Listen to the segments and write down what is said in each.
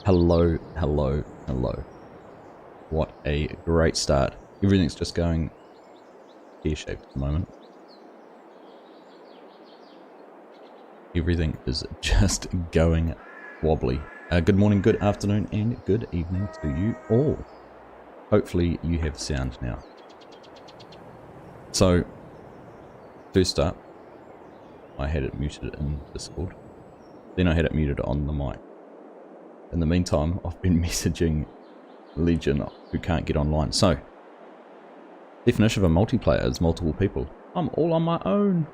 Hello, hello, hello. What a great start. Everything's just going pear-shaped at the moment. Everything is just going wobbly. Good morning, good afternoon, and good evening to you all. Hopefully you have sound now. So, first up, I had it muted in Discord. Then I had it muted on the mic. In the meantime, I've been messaging Legion who can't get online. So, definition of a multiplayer is multiple people. I'm all on my own.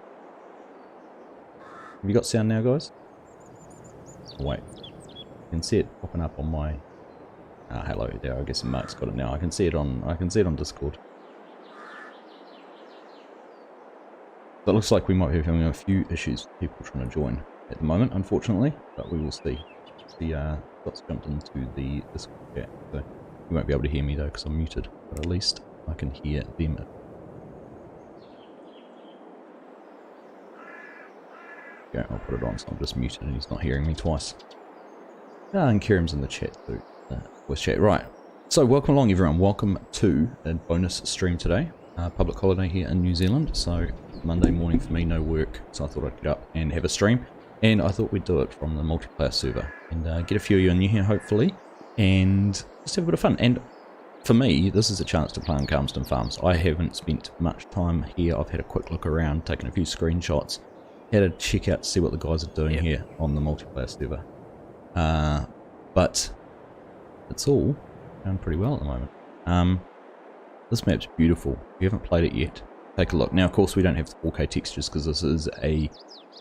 Have you got sound now, guys? Oh, wait. You can see it popping up on my hello there. I guess Mark's got it now. I can see it on Discord. So it looks like we might be having a few issues with people trying to join at the moment, unfortunately, but we will see. The Scott's jumped into the Discord chat, so you won't be able to hear me though because I'm muted, but at least I can hear them. Okay, I'll put it on so I'm just muted and he's not hearing me twice. And Kieran's in the chat too. Voice chat. Right, so welcome along everyone. Welcome to a bonus stream today. Public holiday here in New Zealand, so Monday morning for me, no work, so I thought I'd get up and have a stream. And I thought we'd do it from the multiplayer server and get a few of you in here hopefully and just have a bit of fun. And for me, this is a chance to play on Calmsden farms. I haven't spent much time here. I've had a quick look around, taken a few screenshots, had a check out to see what the guys are doing here on the multiplayer server. But it's all going pretty well at the moment. This map's beautiful. If you haven't played it yet, take a look. Now, of course, we don't have the 4K textures because this is a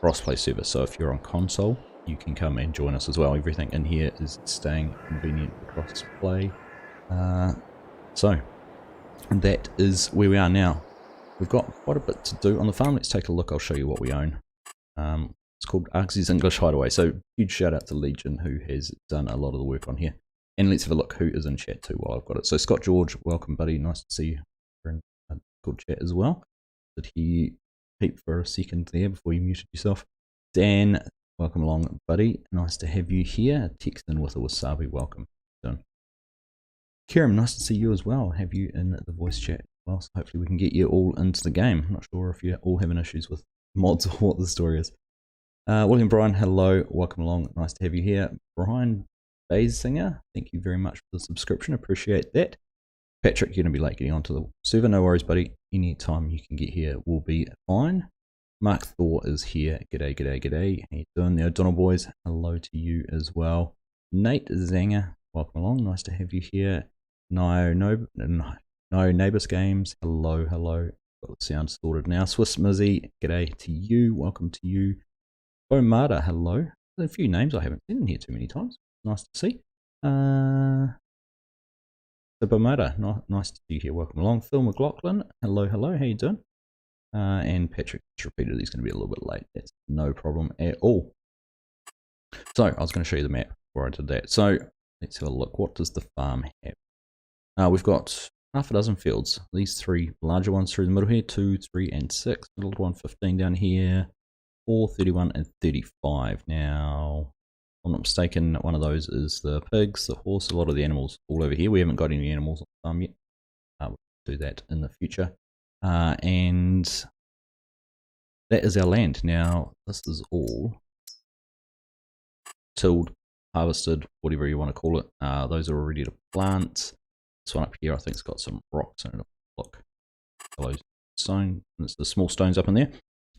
crossplay server, so if you're on console, you can come and join us as well. Everything in here is staying convenient for crossplay. So, that is where we are now. We've got quite a bit to do on the farm. Let's take a look. I'll show you what we own. It's called Argsy's English Hideaway, so huge shout out to Legion who has done a lot of the work on here. And let's have a look who is in chat too while I've got it. So Scott George, welcome buddy, nice to see you. We're in good chat as well. Did he peep for a second there before you muted yourself? Dan, welcome along buddy, nice to have you here. Text in with a wasabi, welcome. Done. Kieran, nice to see you as well. Have you in the voice chat as well, so hopefully we can get you all into the game. I'm not sure if you're all having issues with mods or what the story is. William Bryan, hello, welcome along, nice to have you here. Brian Singer, thank you very much for the subscription, appreciate that. Patrick, you're going to be late getting onto the server, no worries buddy, any time you can get here will be fine. Mark Thor is here, g'day, g'day, g'day, how you doing there, Donald boys, hello to you as well. Nate Zanger, welcome along, nice to have you here. No Neighbours Games, hello, hello, got the sound sorted now. Swiss Mizzy, g'day to you, welcome to you. Bomada, hello, there's a few names I haven't seen in here too many times. Nice to see. So Bomada, nice to see you here. Welcome along. Phil McLaughlin, hello, hello. How you doing? And Patrick just repeated he's going to be a little bit late. That's no problem at all. So I was going to show you the map before I did that. So let's have a look. What does the farm have? We've got half a dozen fields. These three larger ones through the middle here, 2, 3, and 6. The little one, 15 down here. 4, 31, and 35. Now, if I'm not mistaken, one of those is the pigs, the horse, a lot of the animals all over here. We haven't got any animals on the farm yet. We'll do that in the future. And that is our land. Now, this is all tilled, harvested, whatever you want to call it. Those are all ready to plant. This one up here, I think it's got some rocks in it. Look, hello, stone. There's the small stones up in there.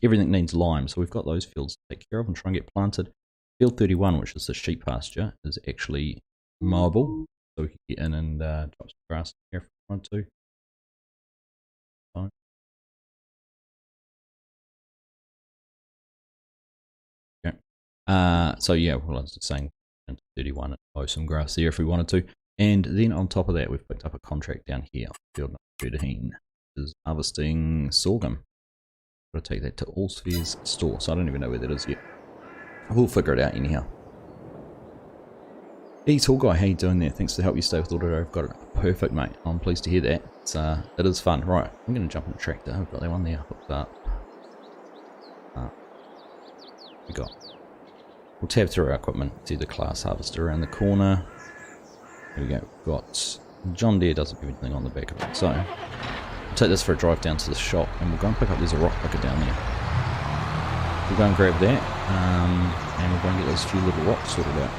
Everything needs lime, so we've got those fields to take care of and try and get planted. Field 31, which is the sheep pasture, is actually mowable, so we can get in and drop some grass here if we want to. Okay. So yeah, well, I was just saying 31 and mow some grass there if we wanted to. And then on top of that, we've picked up a contract down here, field number 13, which is harvesting sorghum. Got to take that to Allsphere's store, so I don't even know where that is yet. We'll figure it out anyhow. Hey tall guy, how you doing there? Thanks for the help you stay with Auto. I've got it perfect, mate. I'm pleased to hear that. It is fun. Right, I'm going to jump in the tractor. I've got that one there hooked up. We got. We'll tab through our equipment. See the class harvester around the corner. There we go. We've got John Deere doesn't have anything on the back of it, so we'll take this for a drive down to the shop, and we'll go and pick up. There's a rock picker down there. We'll go and grab that, and we'll go and get those few little rocks sorted out.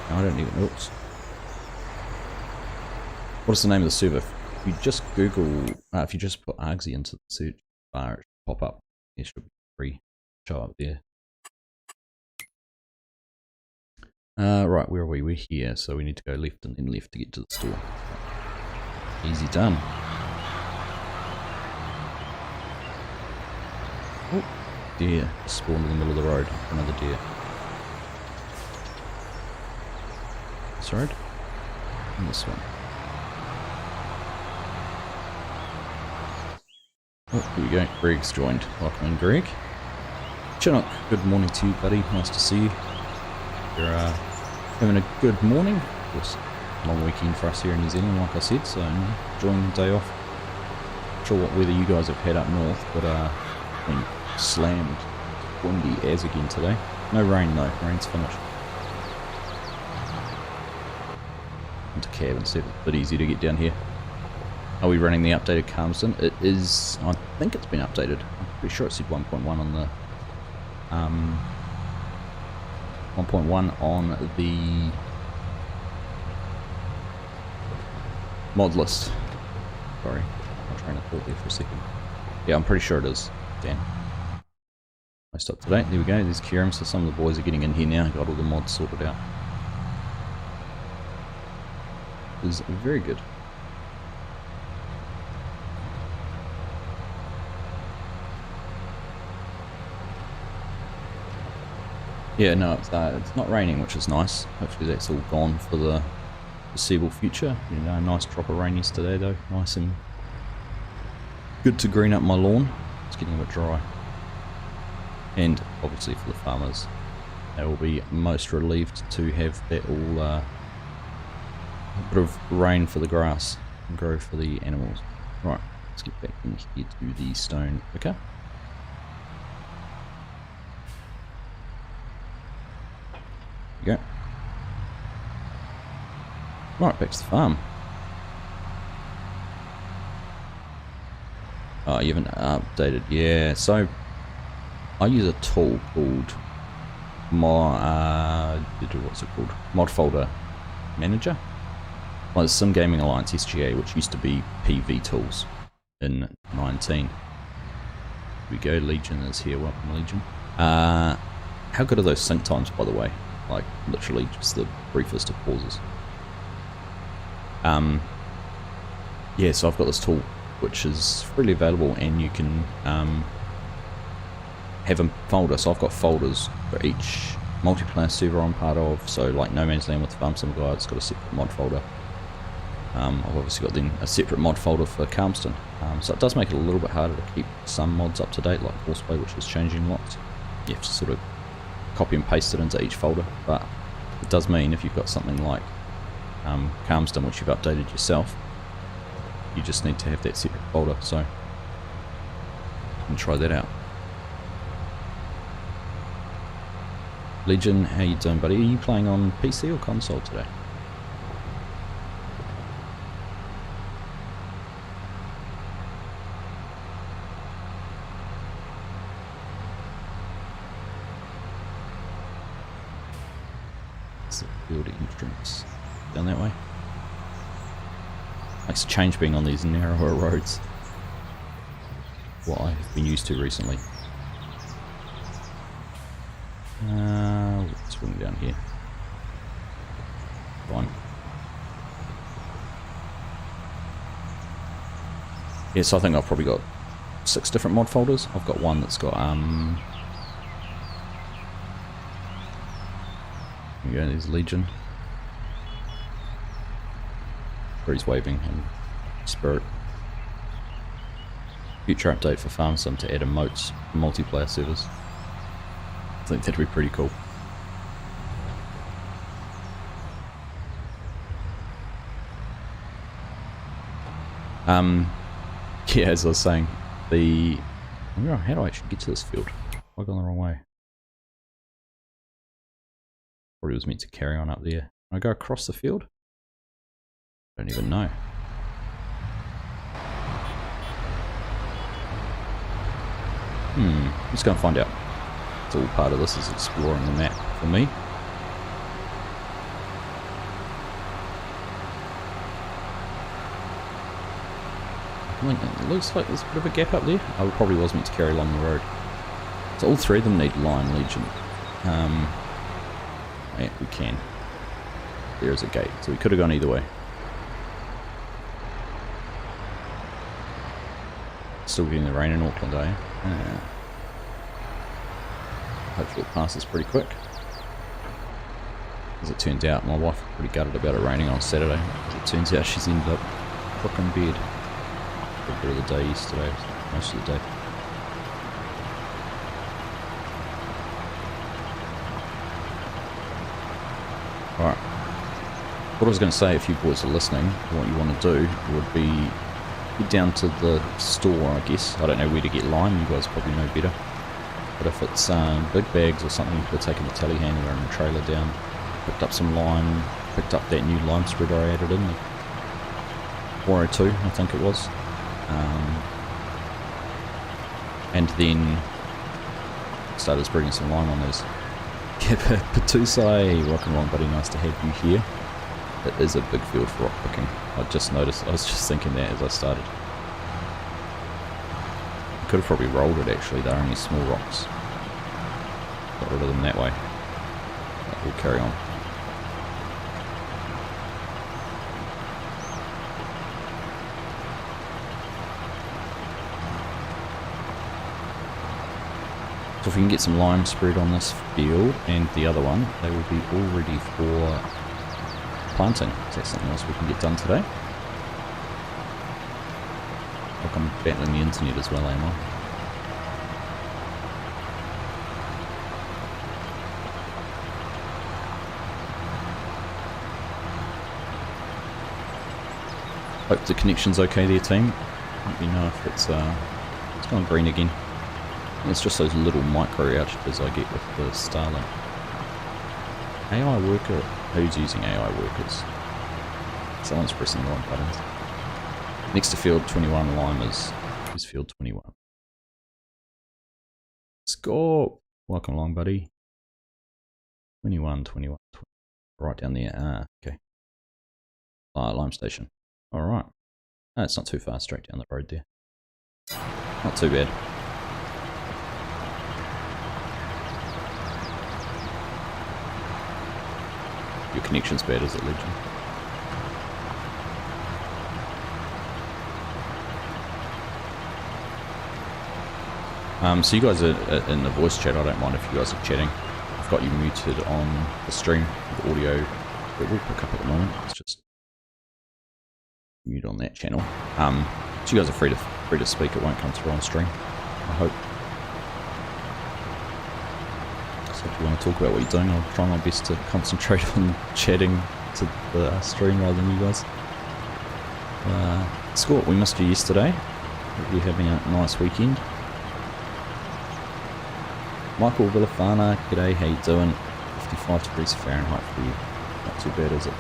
No, I don't need it. Oops. What's the name of the server? If you just Google, if you just put Argsy into the search bar, it should pop up. It should be free. Show up there. Right, where are we? We're here, so we need to go left and then left to get to the store. Easy done. Oh, deer spawned in the middle of the road. Another deer. This road? And this one. Oh, here we go. Greg's joined. Welcome in, Greg. Chinook, good morning to you, buddy. Nice to see you. You're having a good morning. Of course, long weekend for us here in New Zealand, like I said, so enjoying the day off. Not sure what weather you guys have had up north, but been slammed windy as again today. No rain though, rain's finished. Into cab and see if it's a bit easier to get down here. Are we running the updated Calmsden? It is, I think it's been updated. I'm pretty sure it said 1.1 on the 1.1 on the mod list. Sorry, I'm trying to thought there for a second. Yeah, I'm pretty sure it is. Dan. Most up to date. There we go. There's Kieran, so some of the boys are getting in here now. Got all the mods sorted out. It is very good. Yeah, no, it's not raining, which is nice. Hopefully that's all gone for the foreseeable future. You know, nice drop of rain yesterday though. Nice and good to green up my lawn. It's getting a bit dry. And obviously for the farmers, they will be most relieved to have that all a bit of rain for the grass and grow for the animals. Right, let's get back in here to the stone picker. Go. Right, back to the farm. Oh, you haven't updated. Yeah, so I use a tool called what's it called? Mod Folder Manager. Well, it's Sim Gaming Alliance SGA, which used to be PV Tools in 19. Here we go. Legion is here. Welcome, Legion. How good are those sync times, by the way? Like literally just the briefest of pauses. Yeah, so I've got this tool which is freely available, and you can have a folder. So I've got folders for each multiplayer server I'm part of. So like No Man's Land with the Farm Sim Guy, it's got a separate mod folder. I've obviously got then a separate mod folder for Calmsden. So it does make it a little bit harder to keep some mods up to date, like Horseplay, which is changing lots. You have to sort of copy and paste it into each folder, but it does mean if you've got something like Calmsden, which you've updated yourself, you just need to have that separate folder, so you can try that out. Legion, how you doing, buddy? Are you playing on PC or console today? Build entrance down that way. Makes a change being on these narrower roads. What I've been used to recently. Let's swing down here. Fine. Yes, I think I've probably got 6 different mod folders. I've got one that's got there we go, there's Legion. Breeze waving and Spirit. Future update for Farm Sim to add emotes for multiplayer servers. I think that'd be pretty cool. Yeah, as I was saying, how do I actually get to this field? I've gone the wrong way. Probably was meant to carry on up there. I go across the field? I don't even know. Let's go and find out. It's all part of this is exploring the map for me. It looks like there's a bit of a gap up there. I probably was meant to carry along the road. So all three of them need Lion Legion. Yeah, we can. There is a gate, so we could have gone either way. Still getting the rain in Auckland, eh? Hopefully it passes pretty quick. As it turns out, my wife was pretty gutted about it raining on Saturday. As it turns out, she's ended up crook in bed. A bit of the day yesterday, most of the day. Alright. What I was going to say, if you boys are listening, what you want to do would be head down to the store, I guess. I don't know where to get lime, you guys probably know better. But if it's big bags or something, you could have taken the telehandler and the trailer down, picked up some lime, picked up that new lime spread I added in, the 402 I think it was. And then started spreading some lime on those. Patusai, welcome along buddy, nice to have you here. It is a big field for rock picking. I just noticed, I was just thinking that as I started. I could have probably rolled it actually, they're only small rocks. Got rid of them that way. But we'll carry on. So if we can get some lime spread on this field and the other one, they will be all ready for planting. Is that something else we can get done today? Look, I'm battling the internet as well, am I? Hope the connection's okay there, team. Let me know if it's gone green again. It's just those little micro outages I get with the Starlink. AI worker? Who's using AI workers? Someone's pressing the wrong buttons. Next to field 21 lime is field 21. Score! Welcome along, buddy. 21, 21, 20. Right down there. Ah, okay. Lime station. Alright. No, it's not too far, straight down the road there. Not too bad. Your connection's bad, is it, Legend? So you guys are in the voice chat, I don't mind if you guys are chatting. I've got you muted on the stream, the audio that will pick up at the moment. It's just mute on that channel. So you guys are free to speak, it won't come through on stream, I hope. So if you want to talk about what you're doing, I'll try my best to concentrate on chatting to the stream rather than you guys. Scott, we missed you yesterday. Hope you're having a nice weekend. Michael Villafana, g'day, how you doing? 55 degrees Fahrenheit for you. Not too bad, is it?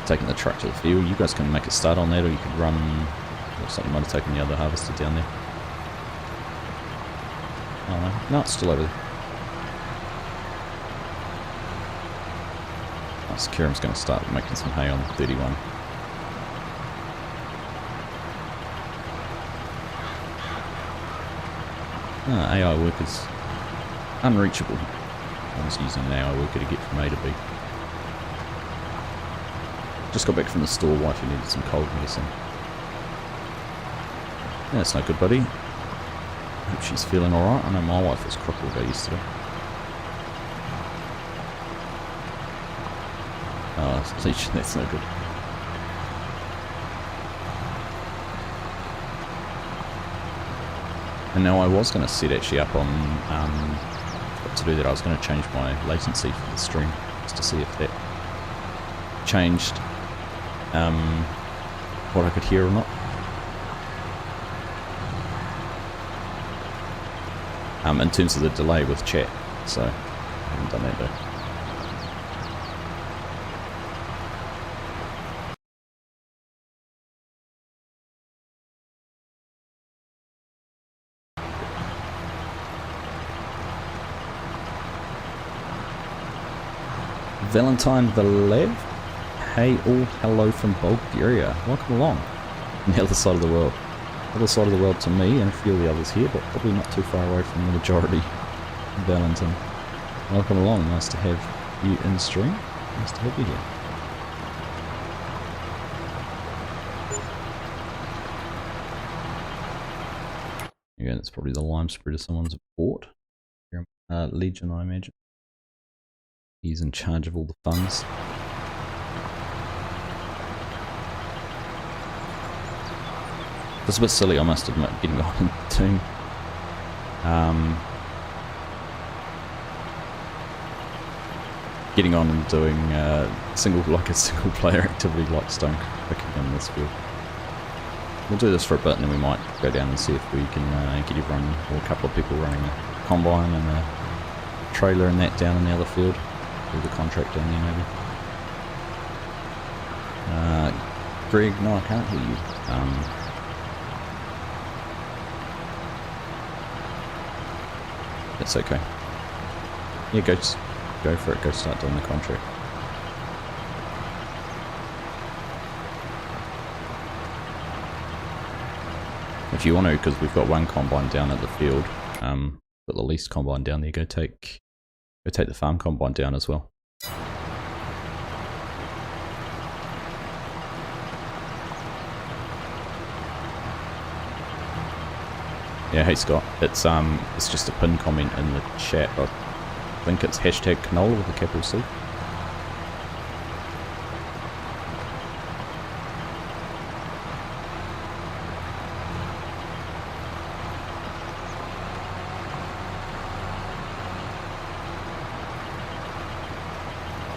Taking the truck to the field, you guys can make a start on that, or you could run. Looks like you might have taken the other harvester down there. Oh no, no, it's still over there. Nice, Kieran's going to start making some hay on 31. AI workers. Unreachable. I was using an AI worker to get from A to B. Just got back from the store, wifey needed some cold medicine. Yeah, that's no good, buddy. Hope she's feeling alright. I know my wife was crook all day yesterday. Oh, that's no good. And now I was going to set actually up on, to do that, I was going to change my latency for the stream, just to see if that changed what I could hear or not. in terms of the delay with chat, so I haven't done that though. Valentine Valev, hey all, hello from Bulgaria, welcome along. On the other side of the world. Other side of the world to me and a few of the others here, but probably not too far away from the majority. Valentine, welcome along, nice to have you in stream, nice to have you here. Yeah, that's probably the lime spreader someone's bought. Legion, I imagine. He's in charge of all the funds. It's a bit silly, I must admit, getting on in the team. Getting on and doing a single player activity like stone picking in this field. We'll do this for a bit and then we might go down and see if we can get everyone, or a couple of people running a combine and a trailer and that down in the other field. Do the contract down there maybe. Greg, no I can't hear you. That's okay. Yeah, go for it, go start doing the contract. If you want to, because we've got one combine down at the field, got the least combine down there, go take the farm combine down as well. Yeah, hey Scott, it's just a pinned comment in the chat. I think it's hashtag canola with a capital C.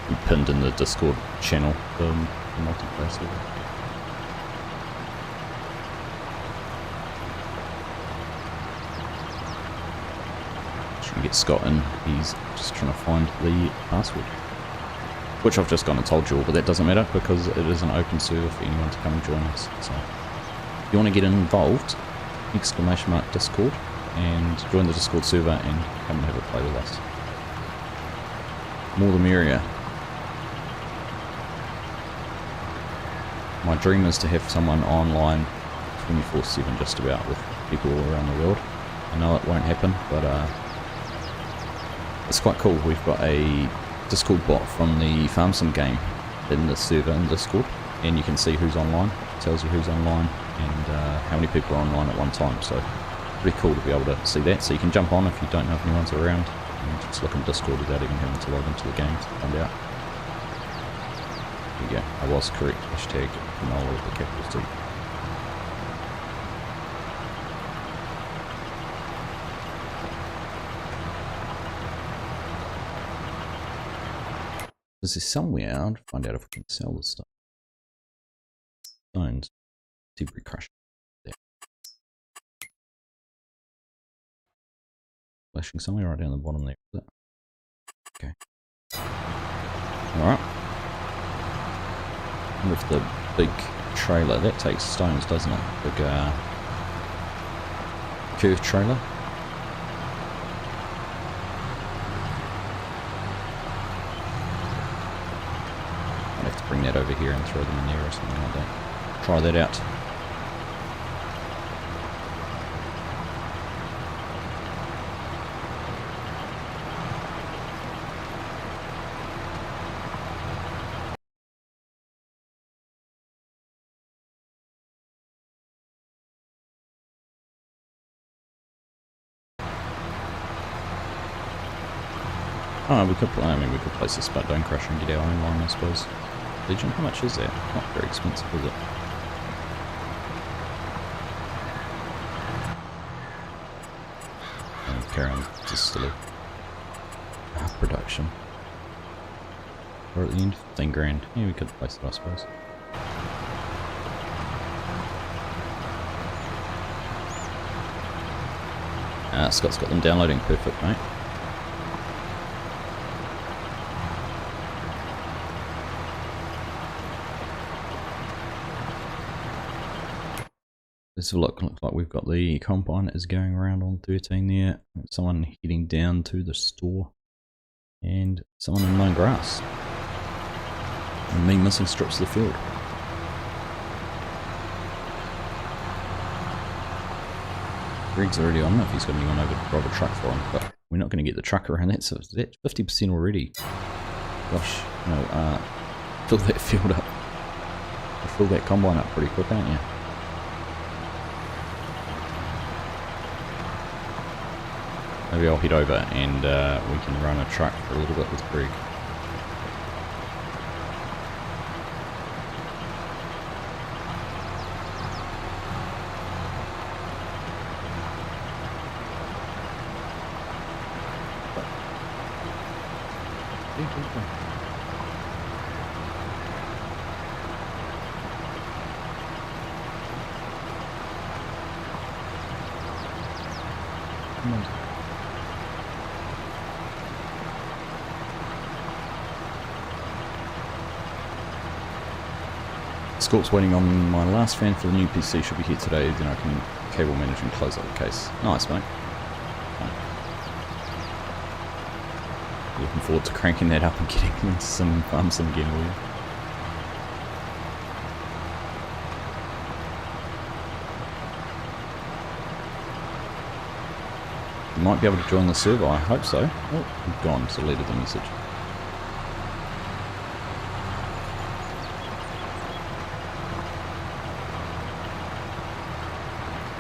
You pinned in the Discord channel, the multiplayer server. Get Scott in, he's just trying to find the password, which I've just gone and told you all, but that doesn't matter because it is an open server for anyone to come and join us. So if you want to get involved, !Discord and join the Discord server and come and have a play with us. More the merrier. My dream is to have someone online 24/7 just about with people all around the world. I know it won't happen, but it's quite cool. We've got a Discord bot from the Calmsden game in the server in Discord, and you can see who's online. It tells you who's online and how many people are online at one time. So pretty cool to be able to see that. So you can jump on if you don't know if anyone's around and just look in Discord without even having to log into the game to find out. There you go. I was correct. Hashtag canola with the capital C. This is somewhere. I'll find out if we can sell this stuff. Stones. Debris crusher. There. Flashing somewhere right down the bottom there. Is it? Okay. Alright. I wonder if the big trailer, that takes stones, doesn't it? Big curved trailer. Bring that over here and throw them in there or something like that. Try that out. Oh, we could place this stone crusher and get our own line, I suppose. Legion, how much is that? Not very expensive, is it? And carry on distillery. Production. Or at the end, 15 grand. Yeah, we could place it, I suppose. Scott's got them downloading. Perfect, mate. Let's have a look. Looks like we've got the combine is going around on 13 there. Someone heading down to the store. And someone in mown grass. And me missing strips of the field. Greg's already on. I don't know if he's got anyone over to drive a truck for him, but we're not going to get the truck around that. So that's 50% already. Gosh, no, fill that field up. Fill that combine up pretty quick, aren't you? Maybe I'll head over and we can run a truck for a little bit with Greg. Come on. Scorp's waiting on my last fan for the new PC, should be here today, then I can cable manage and close up the case. Nice, mate. Looking forward to cranking that up and getting into some farm sim again, will you? You might be able to join the server, I hope so. Oh, I'm gone, deleted the message.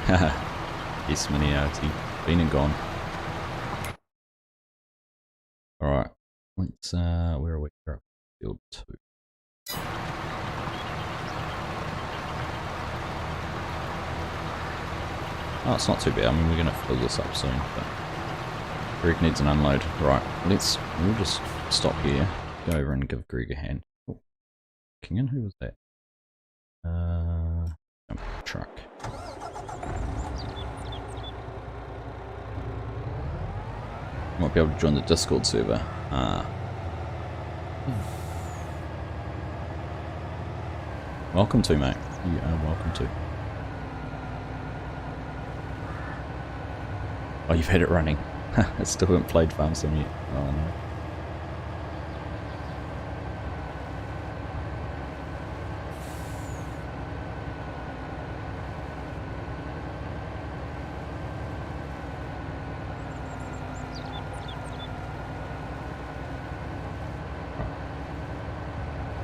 Haha, yes, Miniarty, been and gone. Alright, let's, where are we? We're up field 2. Oh, it's not too bad. I mean, we're going to fill this up soon, but Greg needs an unload. Right, we'll just stop here, go over and give Greg a hand. Oh, Kingan, who was that? Truck. Might be able to join the Discord server. Welcome to, mate. You are welcome to. Oh, you've had it running. I still haven't played Farm Sim yet. Oh no.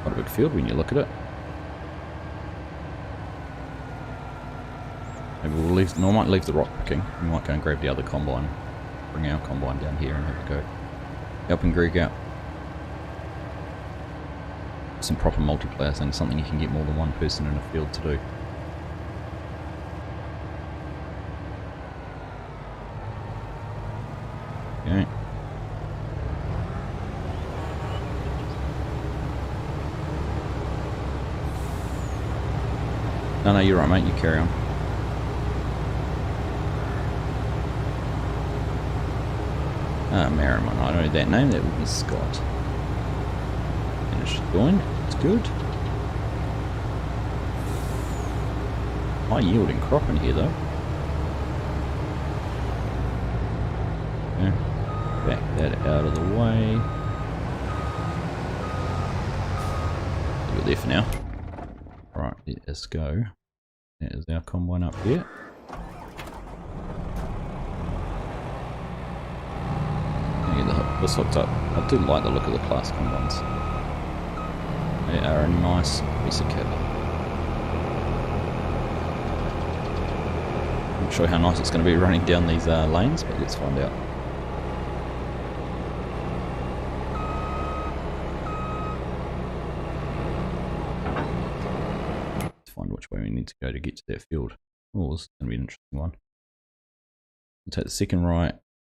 Quite a big field when you look at it. Maybe we'll leave. No, I might leave the rock picking. We might go and grab the other combine. Bring our combine down here and have a go. Helping Greg out. Some proper multiplayer thing, something you can get more than one person in a field to do. Okay. No, you're right, mate. You carry on. Merriman, I know that name, that would be Scott. Finished going, it's good. High yielding crop in here though. Okay. Back that out of the way. Leave it there for now. Right, let us go. That is our combine up here. This hooked up. I do like the look of the class combines. They are a nice piece of kit. I'm not sure how nice it's going to be running down these lanes, but let's find out. Let's find which way we need to go to get to that field. Oh, this is going to be an interesting one. We'll take the second right,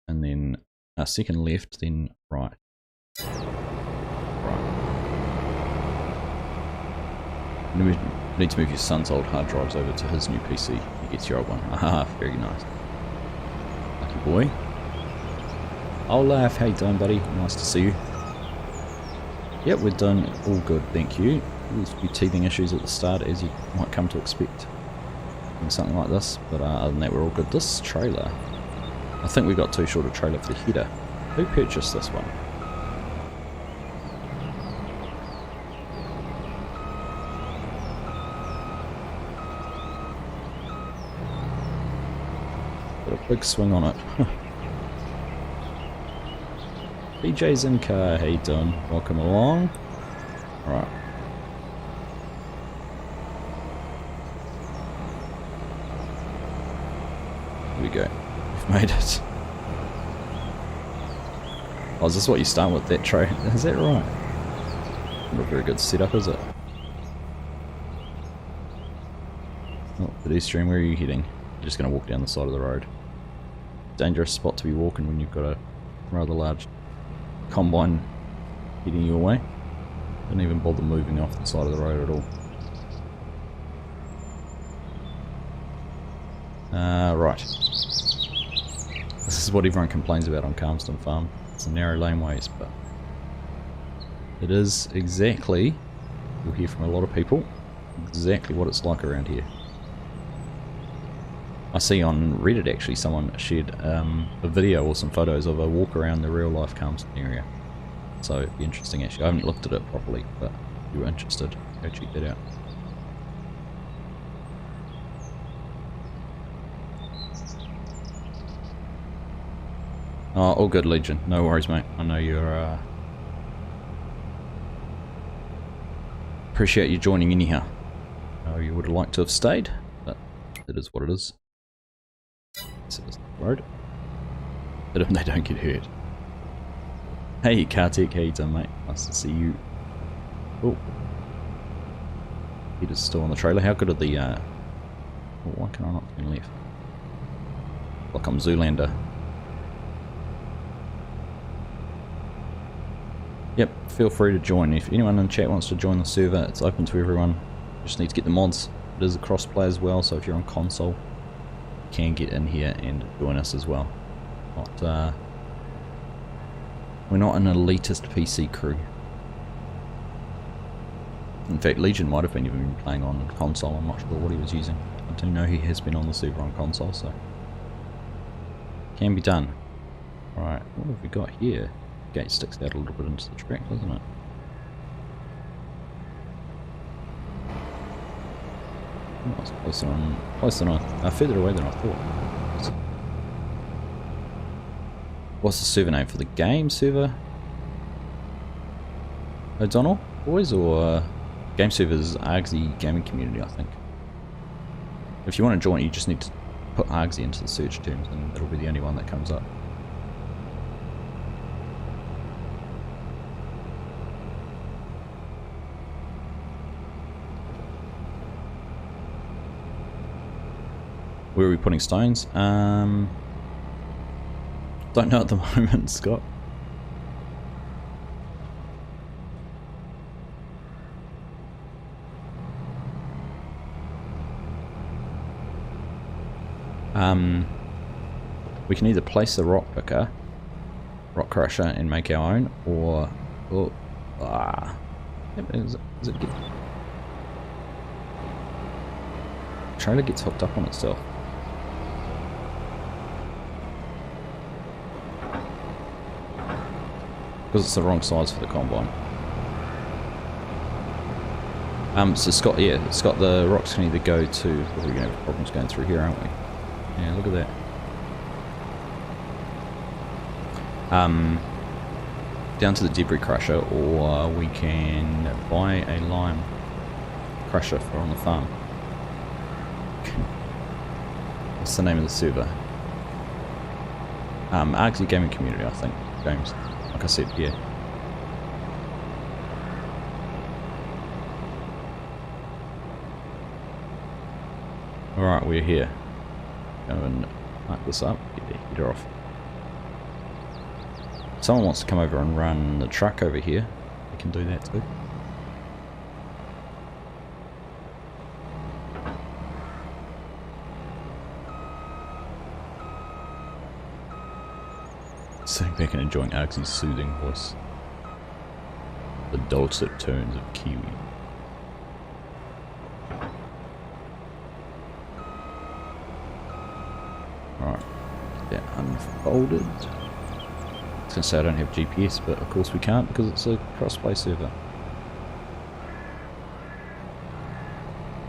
and then second left, then right. Right. You need to move your son's old hard drives over to his new PC. He gets your old one. Aha, very nice. Lucky boy. Olaf, how you doing, buddy? Nice to see you. Yep, we're done. All good, thank you. There's a few teething issues at the start, as you might come to expect in something like this, but other than that, we're all good. This trailer, I think we got too short a trailer for the header. Who purchased this one? Got a big swing on it. BJ's in car, how you doing? Welcome along. Alright. Here we go. We've made it. Oh, is this what you start with, that tray? Is that right? Not a very good setup, is it? Oh, pedestrian, where are you heading? You're just going to walk down the side of the road. Dangerous spot to be walking when you've got a rather large combine heading your way. Didn't even bother moving off the side of the road at all. Right. This is what everyone complains about on Calmsden Farm. It's the narrow laneways, but it is exactly, you'll hear from a lot of people, exactly what it's like around here. I see on Reddit actually someone shared a video or some photos of a walk around the real life Calmsden area. So it'd be interesting actually. I haven't looked at it properly, but if you were interested, go check that out. Oh, all good, Legion. No worries, mate. I know you're appreciate you joining anyhow. You would have liked to have stayed, but it is what it is. This is the road. But if they don't get hurt. Hey, Kartik, how you doing, mate? Nice to see you. Oh. He is still on the trailer. How good are the, oh, why can I not turn left? Like I'm Zoolander. Yep, feel free to join. If anyone in chat wants to join the server, it's open to everyone. You just need to get the mods. It is a cross-play as well, so if you're on console, you can get in here and join us as well. We're not an elitist PC crew. In fact, Legion might have been even been playing on console. I'm not sure what he was using. I do know he has been on the server on console, so can be done. Alright, what have we got here? Gate sticks out a little bit into the track, doesn't it? Oh, it's closer than further away than I thought. What's the server name for the game server? O'Donnell boys, or game server's Argsy gaming community, I think. If you want to join, you just need to put Argsy into the search terms, and it'll be the only one that comes up. Where are we putting stones? Don't know at the moment, Scott. We can either place the rock crusher and make our own, or is it get, trailer gets hooked up on itself. Because it's the wrong size for the combine. So Scott, yeah, Scott, the rocks can either go to, we're going to have problems going through here, aren't we? Yeah, look at that. Down to the debris crusher, or we can buy a lime crusher for on the farm. What's the name of the server? Argsy gaming community, I think. James. Like I said, yeah. Alright, we're here. Go and mark this up, get the heater off. If someone wants to come over and run the truck over here, they can do that too. Sitting back and enjoying Argsy's soothing voice. The dulcet tones of Kiwi. Alright, they're unfolded. I was going to say I don't have GPS, but of course we can't because it's a cross-play server.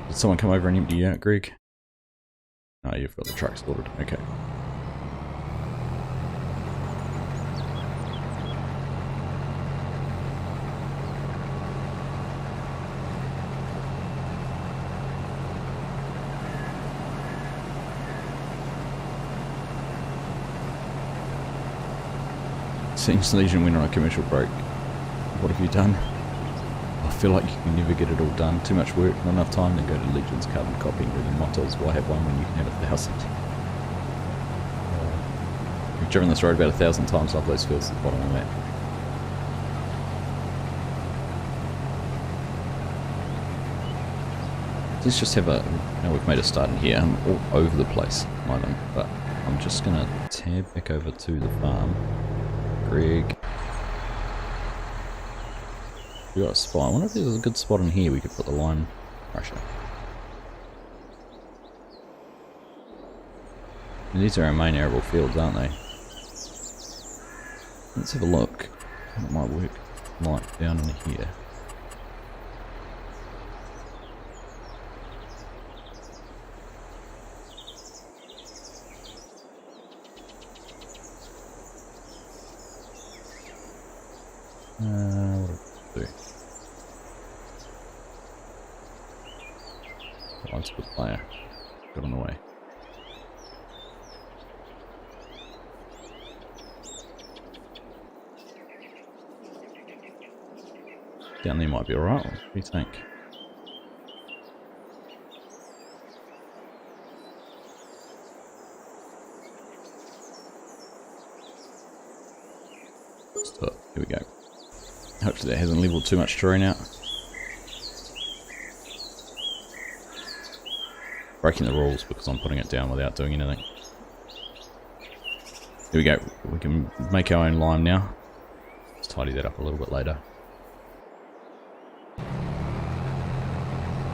Did someone come over and empty you out, Greg? Oh, you've got the truck sorted. Okay. Seems Legion went on a commercial break. What have you done? I feel like you can never get it all done. Too much work, not enough time, then go to Legion's carbon copying with the mottos. Why have one when you can have 1,000? We've driven this road about 1,000 times. Love those fields at the bottom of the map. Let's just have a... Now we've made a start in here. I'm all over the place at the moment, but I'm just going to tab back over to the farm. Greg. We got a spot. I wonder if there's a good spot in here we could put the lime crusher. And these are our main arable fields, aren't they? Let's have a look. It might work like down in here. What do I do? Oh, it's a good player. Got on the way. Down there might be alright. What do you think? So, here we go. Hopefully that hasn't leveled too much terrain out. Breaking the rules because I'm putting it down without doing anything. Here we go. We can make our own lime now. Let's tidy that up a little bit later.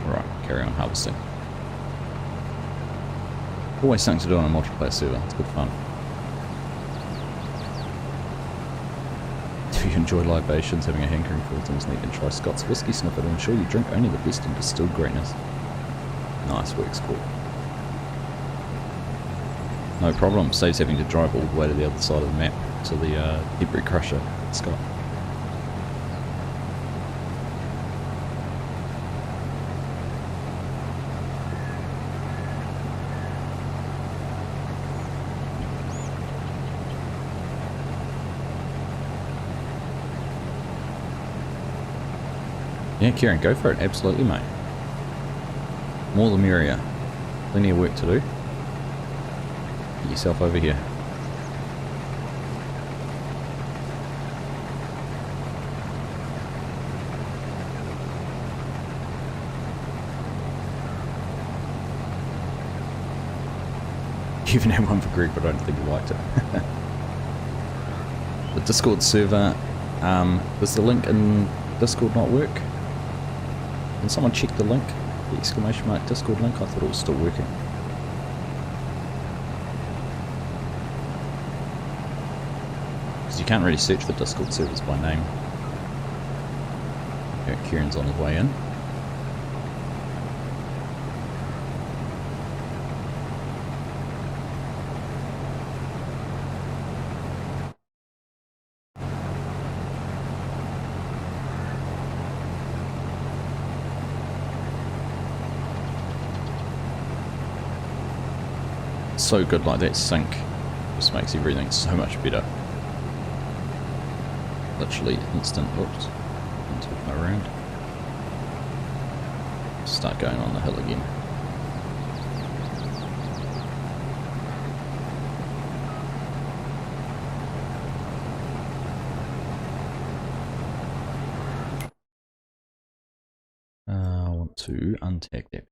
Alright, carry on harvesting. Always something to do on a multiplayer server. It's good fun. If you enjoy libations, having a hankering for things neat, then try Scott's Whiskey Sniffer to ensure you drink only the best in distilled greatness. Nice work, Score. No problem. Saves having to drive all the way to the other side of the map to the debris crusher, Scott. Yeah, Kieran, go for it. Absolutely, mate. More the merrier. Plenty of work to do. Get yourself over here. You even had one for Greg, but I don't think he liked it. The Discord server, does the link in Discord not work? Can someone check the link? The exclamation mark Discord link? I thought it was still working. Because you can't really search for Discord servers by name. Okay, Kieran's on his way in. So good, like that sync just makes everything so much better. Literally instant. Oops, didn't turn my around. Start going on the hill again. I want to untag that.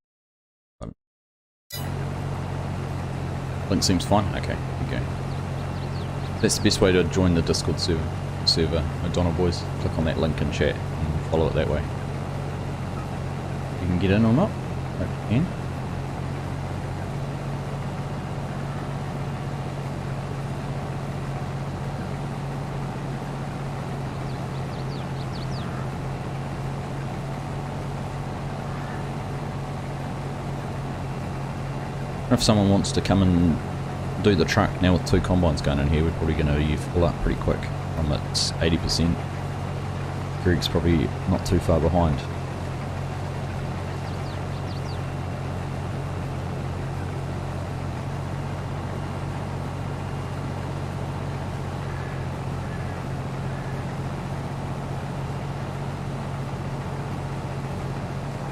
Link seems fine. Okay, here we go. That's the best way to join the Discord server. O'Donnell boys, click on that link in chat and follow it that way. You can get in or not? Hope you can. If someone wants to come and do the truck now with 2 combines going in here, we're probably going to full up pretty quick from its 80%. Greg's probably not too far behind.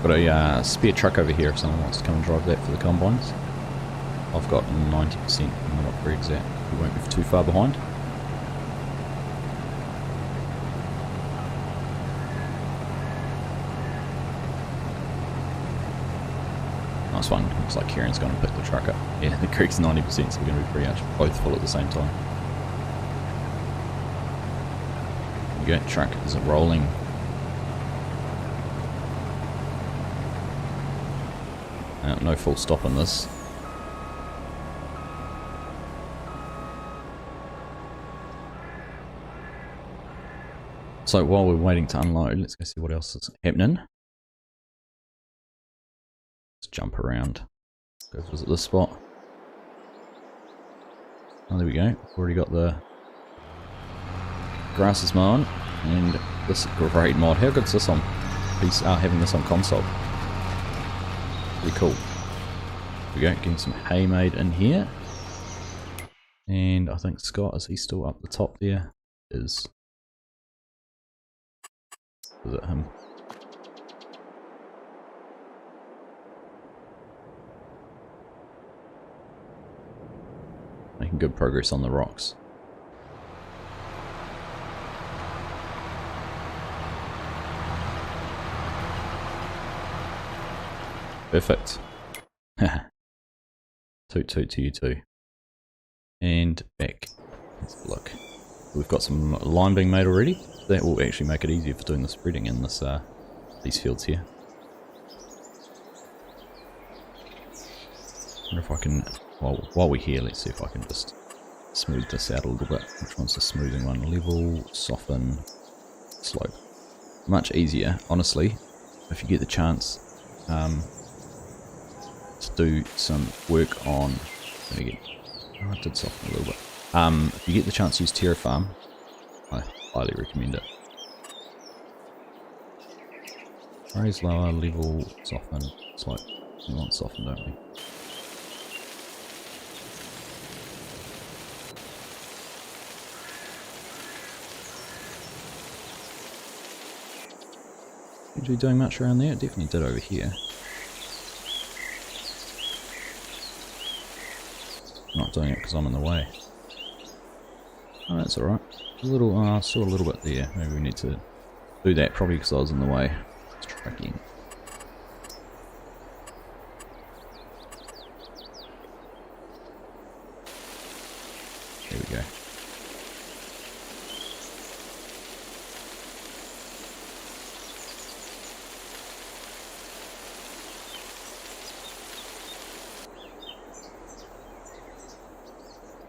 Got a spare truck over here if someone wants to come and drive that for the combines. I've got 90%, I don't know what Greg's at. We won't be too far behind. Nice one. Looks like Kieran's going to pick the truck up. Yeah, the Greg's 90%, so we're going to be pretty much both full at the same time. There we go, truck is rolling. No full stop on this. So while we're waiting to unload, let's go see what else is happening. Let's jump around. Go visit this spot. Oh, there we go. Already got the grass is mowing, and this great mod. How good's this on PC? Having this on console. Pretty cool. Here we go, getting some hay made in here. And I think Scott, is he still up the top there? Is it him? Making good progress on the rocks. Perfect. Toot toot to you too. And back. Let's have a look. We've got some lime being made already. That will actually make it easier for doing the spreading in this these fields here. I wonder if I can, while we're here, let's see if I can just smooth this out a little bit. Which one's the smoothing one? Level, soften, slope. Much easier, honestly, if you get the chance to do some work on. Again, I did soften a little bit. If you get the chance to use Terraform, I highly recommend it. Raise lower, level, soften, slope. We want soften, don't we? Usually doing much around there? It definitely did over here. Not doing it because I'm in the way. Oh, that's alright. A little, still a little bit there. Maybe we need to do that probably because I was in the way. Let's try again. There we go.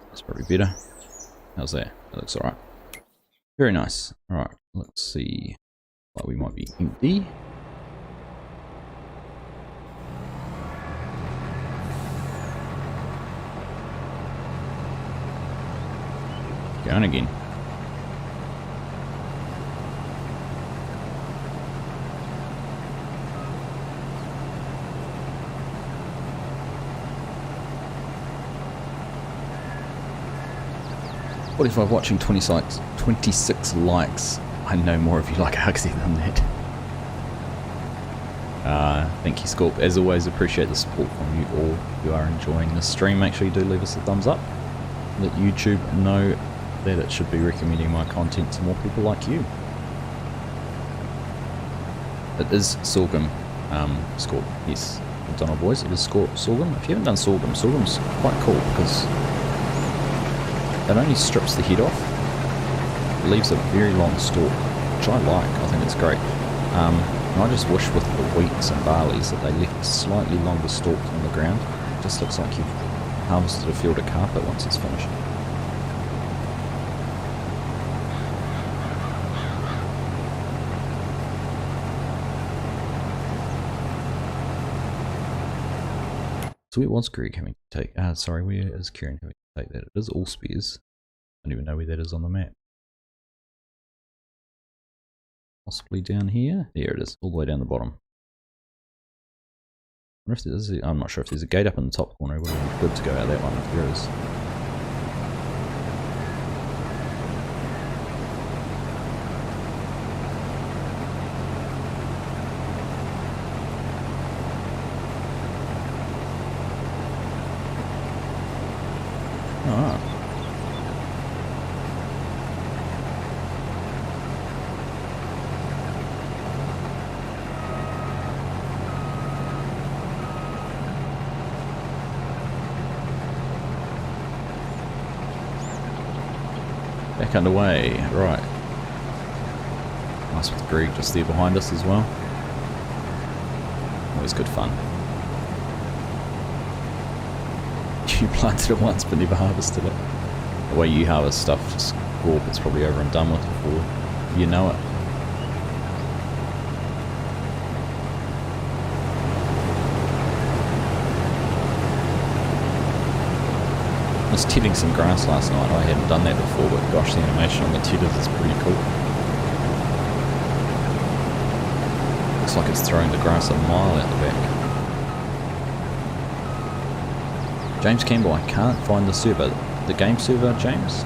That's probably better. How's that? That looks alright. Very nice. Alright, let's see. Like we might be empty. Going again. "45 watching, 26 likes. I know more of you like Argsy than that." Thank you, Scorp. As always, appreciate the support from you all. If you are enjoying this stream, make sure you do leave us a thumbs up. Let YouTube know that it should be recommending my content to more people like you. It is sorghum, Scorp. Yes, Donald boys, it is sorghum. If you haven't done sorghum, sorghum's quite cool because it only strips the head off. It leaves a very long stalk, which I like. I think it's great. And I just wish with the wheats and barleys that they left slightly longer stalks on the ground. It just looks like you've harvested a field of carpet once it's finished. So where was Greg having to take... sorry, where is Kieran having to take that? It is all spears. I don't even know where that is on the map. Possibly down here? There it is, all the way down the bottom. I wonder if there is I'm not sure if there's a gate up in the top corner. It would be good to go out that one if there is. Back underway, right. Nice with Greg just there behind us as well. Always good fun. You planted it once but never harvested it. The way you harvest stuff, just gorp, it's probably over and done with before you know it. I was tedding some grass last night. I hadn't done that before, but gosh, the animation on the tedders is pretty cool. Looks like it's throwing the grass a mile out the back. James Campbell, I can't find the server. The game server, James?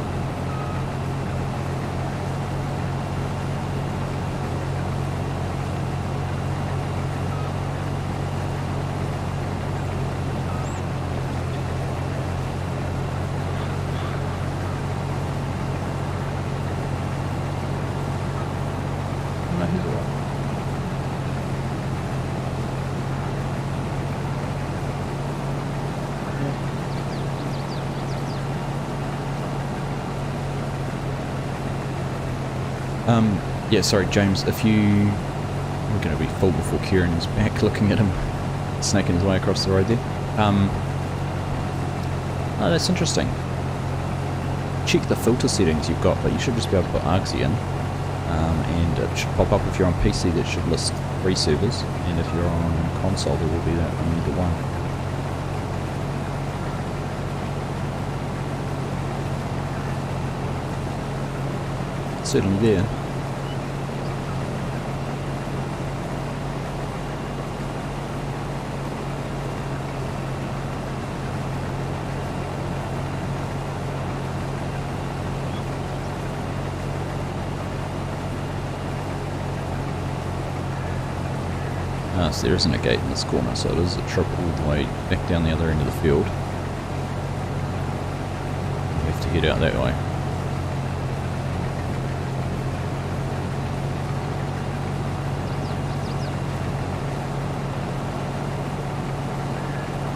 Yeah, sorry, James, if you... We're going to be full before Kieran's back, looking at him snaking his way across the road there. Oh, that's interesting. Check the filter settings you've got, but you should just be able to put Argsy in. And it should pop up if you're on PC, that should list 3 servers, and if you're on console, there will be that only the one. Certainly there. So there isn't a gate in this corner, so it is a trip all the way back down the other end of the field. We have to head out that way.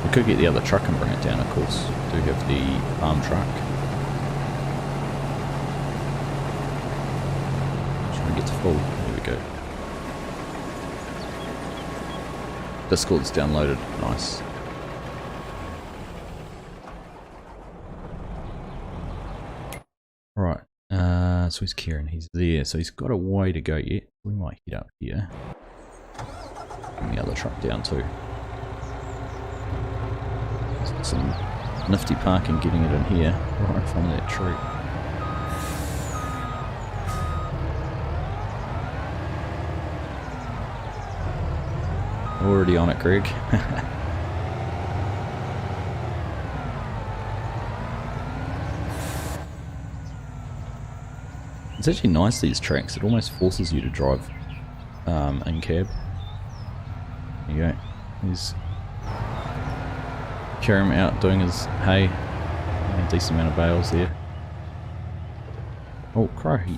We could get the other truck and bring it down, of course. We do have the farm truck. Try and get to full. There we go. Discord's downloaded. Nice. Right. So he's Kieran. He's there. So he's got a way to go yet. We might head up here. Bring the other truck down too. Some nifty parking getting it in here, right in front of that tree. Already on it, Greg. It's actually nice, these tracks. It almost forces you to drive in cab. There you go. He's Kieran out doing his hay. A decent amount of bales there. Oh, crikey.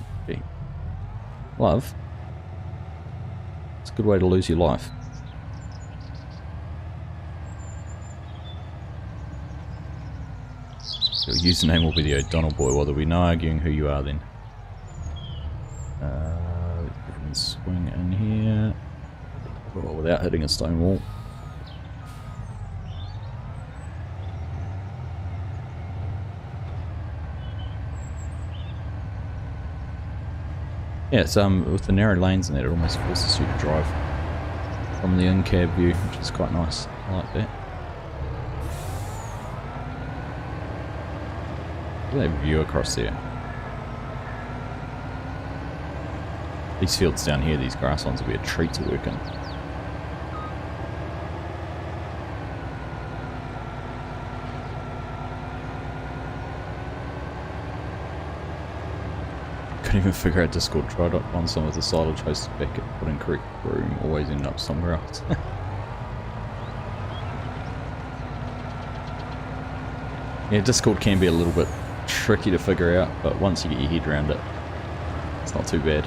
Love. It's a good way to lose your life. Your username will be the O'Donnell boy. Well, there'll be no arguing who you are then. We can swing in here. Oh, without hitting a stone wall. Yeah, it's with the narrow lanes in there, it almost forces you to drive from the in-cab view, which is quite nice. I like that. Look at that view across there. These fields down here, these grass ones, will be a treat to work in. Couldn't even figure out Discord. Tried on some of the silage hosted back at putting correct room, always end up somewhere else. Yeah, Discord can be a little bit tricky to figure out, but once you get your head around it, it's not too bad.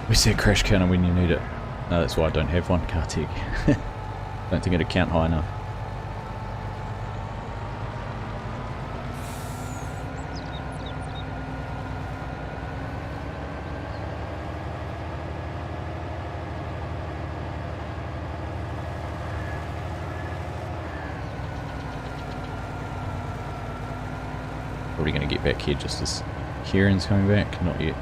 We see a crash counter when you need it. No, that's why I don't have one, Kartik. Don't think it'd count high enough. Probably going to get back here just as Kieran's coming back. Not yet.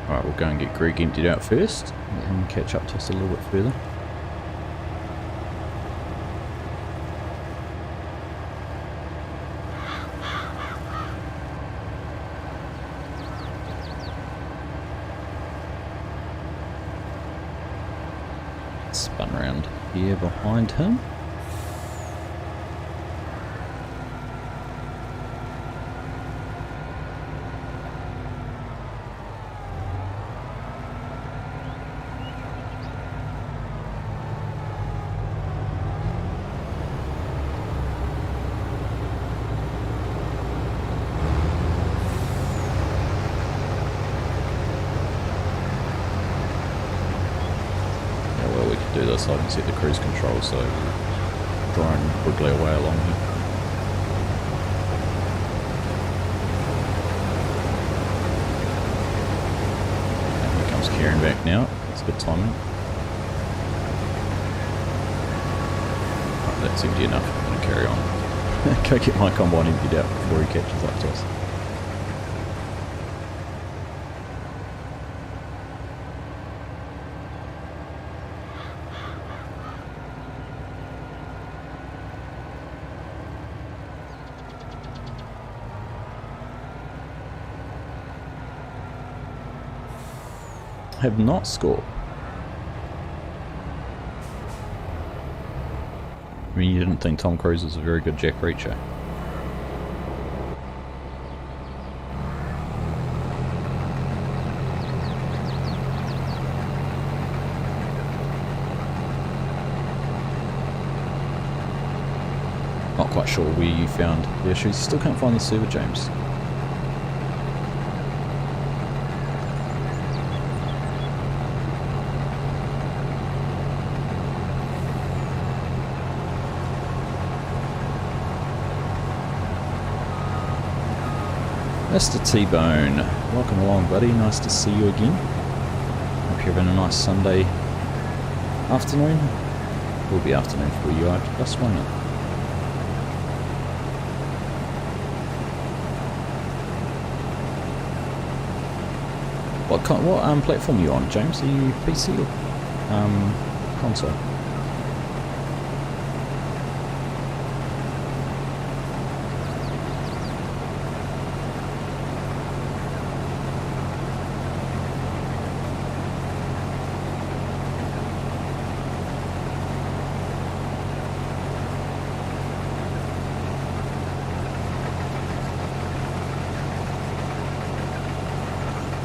Alright, we'll go and get Greg emptied out first, let him catch up to us a little bit further. Spun around here behind him. Do this, I can set the cruise control so drone quickly away along here. And here comes Kieran back now, that's good timing. Right, that's empty enough, I'm going to carry on. Go get my combine emptied out before he catches up to us. Have not scored. I mean, you didn't think Tom Cruise was a very good Jack Reacher. Not quite sure where you found the issues. Still can't find the server, James. Mr. T-Bone, welcome along, buddy. Nice to see you again. Hope you're having a nice Sunday afternoon. It will be afternoon for you after just won't it? What platform are you on, James? Are you PC or console?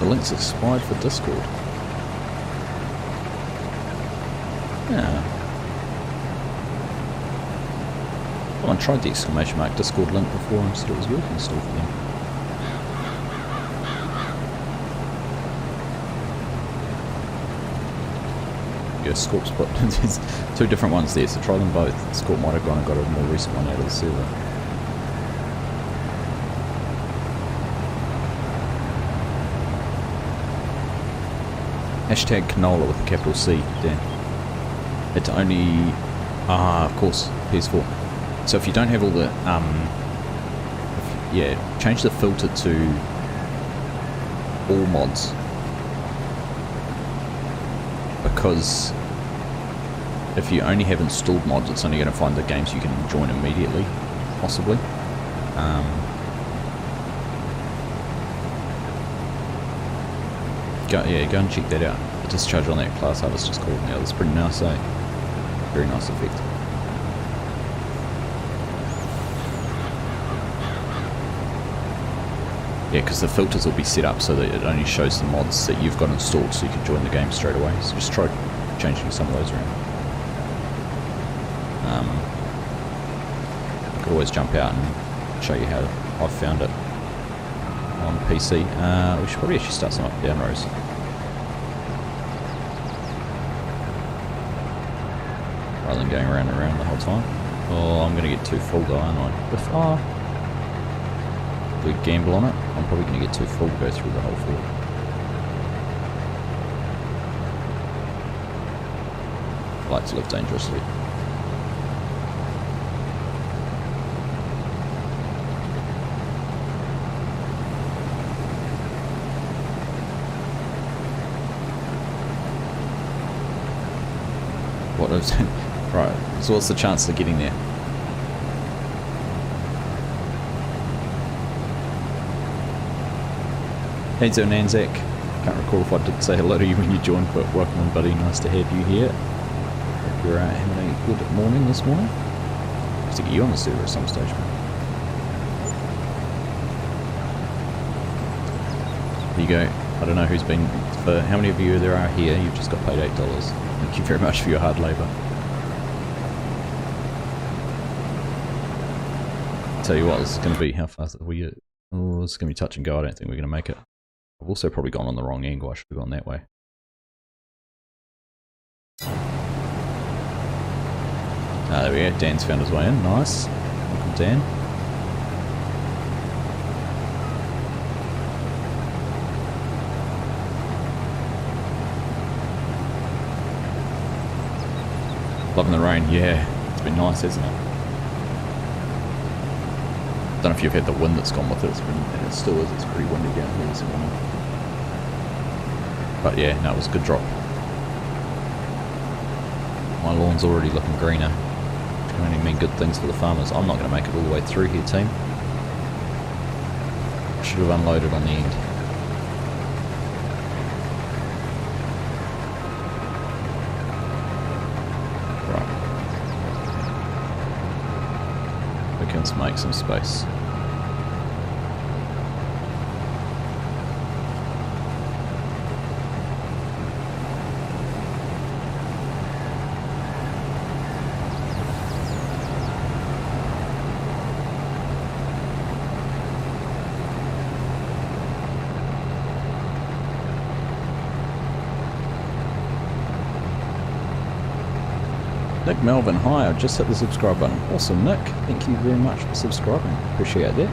link's expired for Discord. Yeah. Well, I tried the exclamation mark Discord link before and said it was working still for them. Yeah, Scorp's put there's 2 different ones there, so try them both. Scorp might have gone and got a more recent one out of the server. Hashtag canola with a capital C, Dan. It's only... of course, PS4. So if you don't have all the... yeah, change the filter to all mods. Because if you only have installed mods, it's only going to find the games you can join immediately, possibly. Go and check that out. The discharge on that class harvest just called now. That's pretty nice, eh? Very nice effect. Yeah, because the filters will be set up so that it only shows the mods that you've got installed, so you can join the game straight away. So just try changing some of those around. I could always jump out and show you how I've found it on PC. We should probably actually start some up and down rows. Rather than going around and around the whole time. Oh, I'm going to get too full though, aren't I? If we gamble on it, I'm probably going to get too full to go through the whole field. I like to live dangerously. What is it? Right, so what's the chance of getting there? Hey Zone Anzac, can't recall if I did say hello to you when you joined, but welcome on buddy, nice to have you here. Hope you're having a good morning this morning. I have to get you on the server at some stage, man. There you go. I don't know who's been, for how many of you there are here, you've just got paid $8. Thank you very much for your hard labour. Tell you what, this is going to be, how fast are we? Oh, this is going to be touch and go, I don't think we're going to make it. I've also probably gone on the wrong angle, I should have gone that way. There we go, Dan's found his way in, nice. Welcome Dan. Loving the rain, yeah, it's been nice, hasn't it? I don't know if you've had the wind that's gone with it, and it still is, it's pretty windy down here this morning. But yeah, no, it was a good drop. My lawn's already looking greener, which can only mean good things for the farmers. I'm not going to make it all the way through here, team. I should have unloaded on the end. Let's make some space. Nick Melvin, hi, I've just hit the subscribe button. Awesome, Nick. Thank you very much for subscribing. Appreciate that.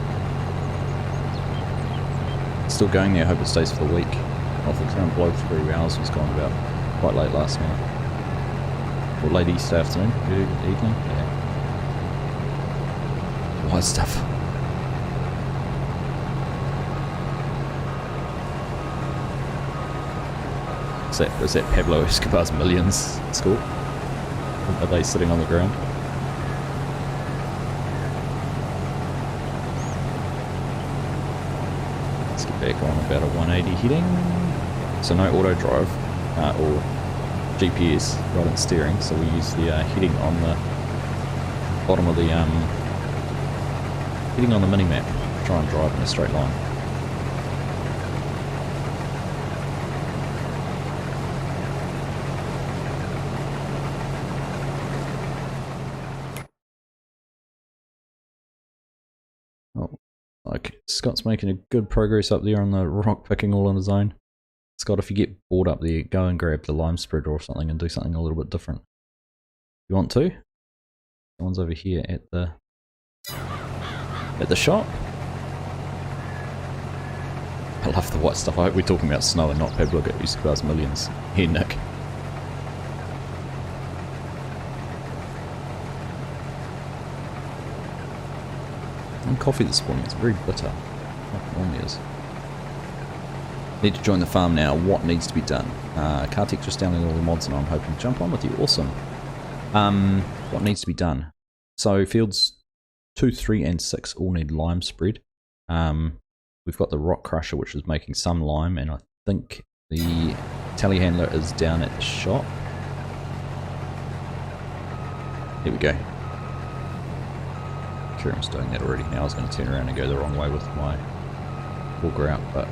Still going there, hope it stays for the week. Off the current blow 3 hours was gone about quite late last night. Or late East afternoon, good evening, yeah. White stuff. Is that Pablo Escobar's millions score? Are they sitting on the ground? Let's get back on about a 180 heading. So no auto drive or GPS guidance steering, so we use the heading on the bottom of the heading on the mini map. Try and drive in a straight line. Like, Scott's making a good progress up there on the rock picking all on his own. Scott, if you get bored up there, go and grab the lime spreader or something and do something a little bit different. You want to? Someone's over here at the shop. I love the white stuff. I hope we're talking about snow and not Pablo at used to cost millions. Here, Nick. And coffee this morning, it's very bitter. Like it normally is. Need to join the farm now. What needs to be done? Kartik just downloading all the mods and I'm hoping to jump on with you. Awesome. What needs to be done? So fields 2, 3 and 6 all need lime spread. We've got the rock crusher which is making some lime, and I think the telehandler is down at the shop. Here we go. Kieran's doing that already. Now I was going to turn around and go the wrong way with my auger out, but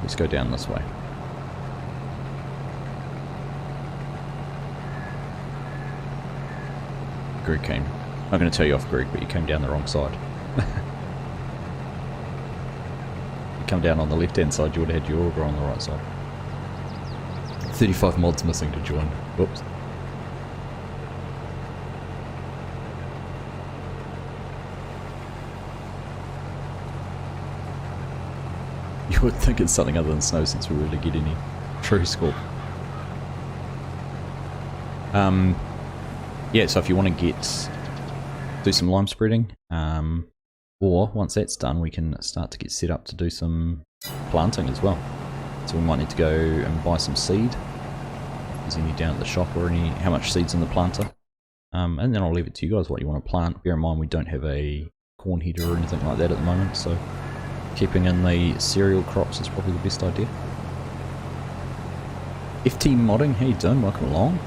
let's go down this way. Greg came. I'm not going to tell you off, Greg, but you came down the wrong side. You come down on the left hand side, you would have had your auger on the right side. 35 mods missing to join. Whoops. You would think it's something other than snow since we really get any true score. Yeah, so if you want to do some lime spreading, or once that's done, we can start to get set up to do some planting as well. So we might need to go and buy some seed. If there's any down at the shop or how much seed's in the planter. And then I'll leave it to you guys what you want to plant. Bear in mind we don't have a corn heater or anything like that at the moment, so keeping in the cereal crops is probably the best idea. FT Modding, how you doing? Welcome along.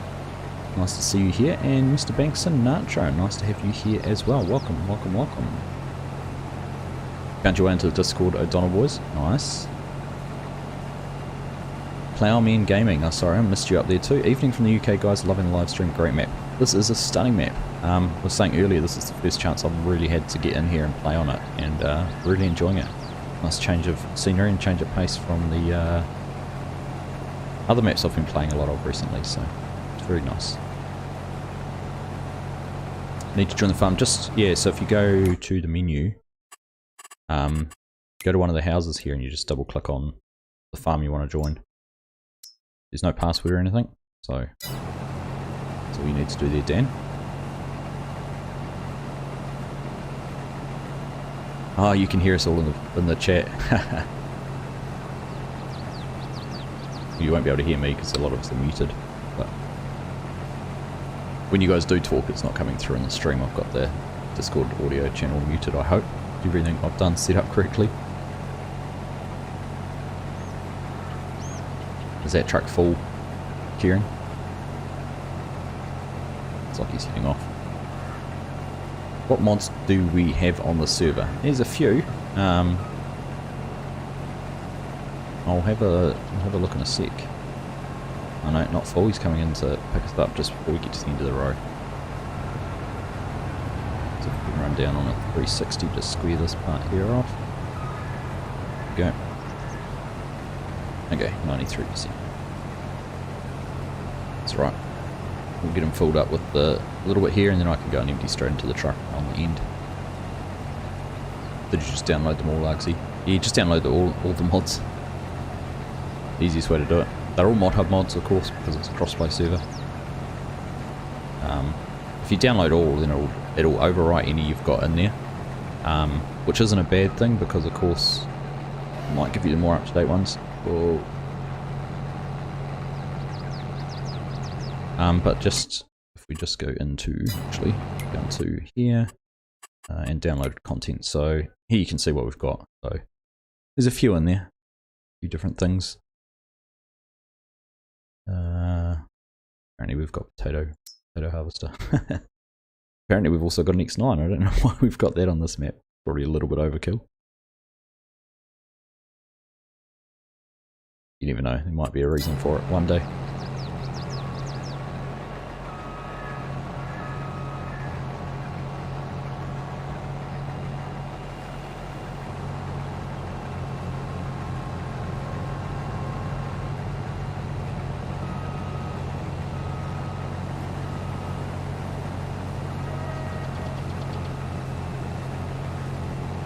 Nice to see you here. And Mr. Bankson, Nacho, nice to have you here as well. Welcome, welcome, welcome. Found your way into the Discord, O'Donnell boys. Nice. Plowman Gaming, oh sorry, I missed you up there too. Evening from the UK guys, loving the live stream, great map. This is a stunning map. I was saying earlier, this is the first chance I've really had to get in here and play on it, and really enjoying it. Nice change of scenery and change of pace from the other maps I've been playing a lot of recently, so it's very nice. Need to join the farm, yeah, so if you go to the menu, go to one of the houses here and you just double click on the farm you want to join. There's no password or anything, so that's all you need to do there, Dan. Oh, you can hear us all in the chat. You won't be able to hear me because a lot of us are muted. But when you guys do talk, it's not coming through in the stream. I've got the Discord audio channel muted, I hope. Everything I've done set up correctly. Is that truck full, Kieran? It's like he's heading off. What mods do we have on the server? There's a few. I'll have a look in a sec. Oh no, not full. He's coming in to pick us up just before we get to the end of the road. So if we can run down on a 360 to square this part here off. Go. Okay, 93%. That's right. We'll get him filled up with a little bit here and then I can go and empty straight into the truck on the end. Did you just download them all, Argsy? Yeah, just download all the mods. Easiest way to do it. They're all ModHub mods, of course, because it's a crossplay server. If you download all, then it'll overwrite any you've got in there, which isn't a bad thing because, of course, it might give you the more up-to-date ones. Whoa. But just if we just go into here and download content, so here you can see what we've got. So there's a few in there, a few different things. Apparently we've got potato harvester. Apparently we've also got an X9. I don't know why we've got that on this map. Probably a little bit overkill. You never know. There might be a reason for it one day.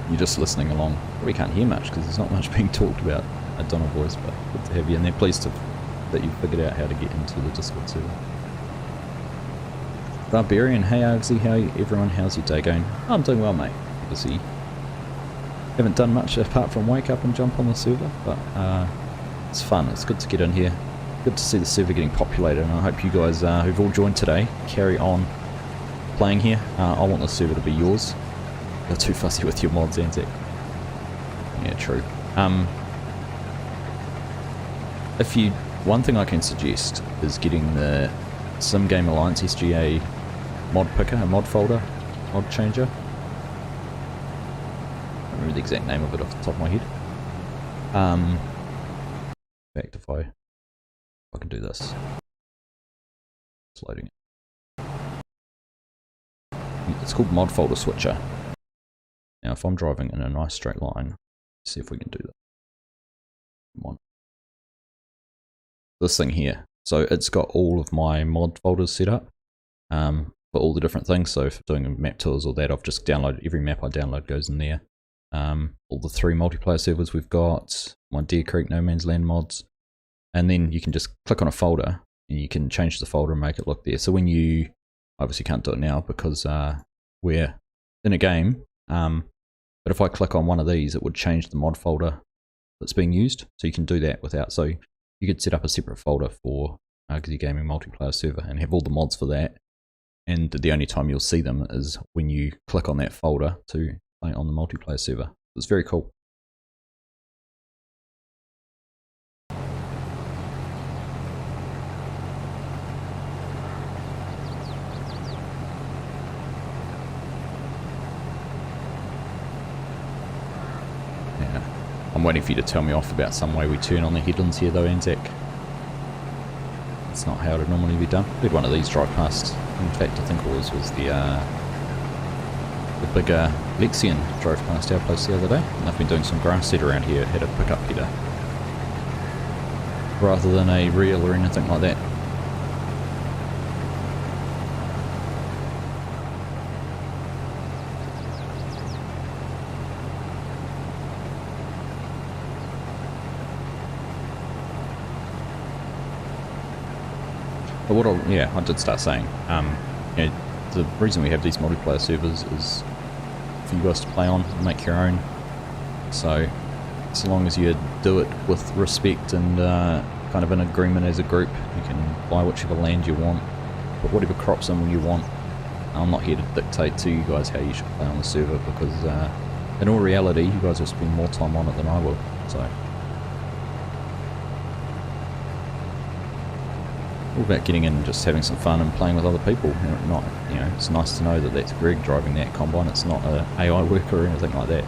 you're just listening along. Probably can't hear much because there's not much being talked about at Donald Voice, but good to have you in there. Pleased that you've figured out how to get into the Discord server. Barbarian, hey Argsy, how everyone? How's your day going? Oh, I'm doing well, mate. Obviously, haven't done much apart from wake up and jump on the server, but it's fun. It's good to get in here. Good to see the server getting populated, and I hope you guys who've all joined today carry on playing here. I want the server to be yours. You're too fussy with your mods, Anzac. Yeah, true. One thing I can suggest is getting the Sim Game Alliance SGA mod picker, a mod folder, mod changer. I don't remember the exact name of it off the top of my head. In fact, if I can do this. It's loading it. It's called mod folder switcher. Now if I'm driving in a nice straight line, let's see if we can do that. Come on. This thing here. So it's got all of my mod folders set up for all the different things. So for doing map tours or that, I've just downloaded, every map I download goes in there. All the 3 multiplayer servers we've got, my Deer Creek No Man's Land mods, and then you can just click on a folder and you can change the folder and make it look there. So when you, obviously can't do it now because we're in a game, but if I click on one of these, it would change the mod folder that's being used. So you can do that without, so you could set up a separate folder for Argsy Gaming multiplayer server and have all the mods for that. And the only time you'll see them is when you click on that folder to play on the multiplayer server. It's very cool. I'm waiting for you to tell me off about some way we turn on the headlands here though, Anzac. That's not how it would normally be done. We had one of these drive past. In fact, I think it was the bigger Lexian drove past our place the other day. And they've been doing some grass seed around here, had a pickup header. Rather than a reel or anything like that. But I did start saying, the reason we have these multiplayer servers is for you guys to play on and make your own. So long as you do it with respect and kind of an agreement as a group, you can buy whichever land you want, put whatever crops in when you want. I'm not here to dictate to you guys how you should play on the server because in all reality, you guys will spend more time on it than I will. So. All about getting in and just having some fun and playing with other people. It's nice to know that that's Greg driving that combine. It's not an AI worker or anything like that.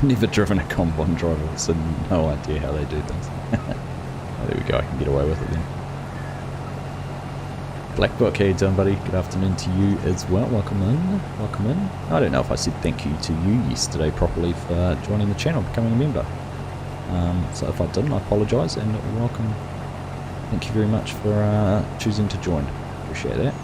Never driven a combine driver, so no idea how they do things. Oh, there we go. I can get away with it then. Black Book, how you doing, buddy? Good afternoon to you as well. Welcome in. Welcome in. I don't know if I said thank you to you yesterday properly for joining the channel, becoming a member. So if I didn't, I apologise and welcome. Thank you very much for choosing to join. Appreciate that.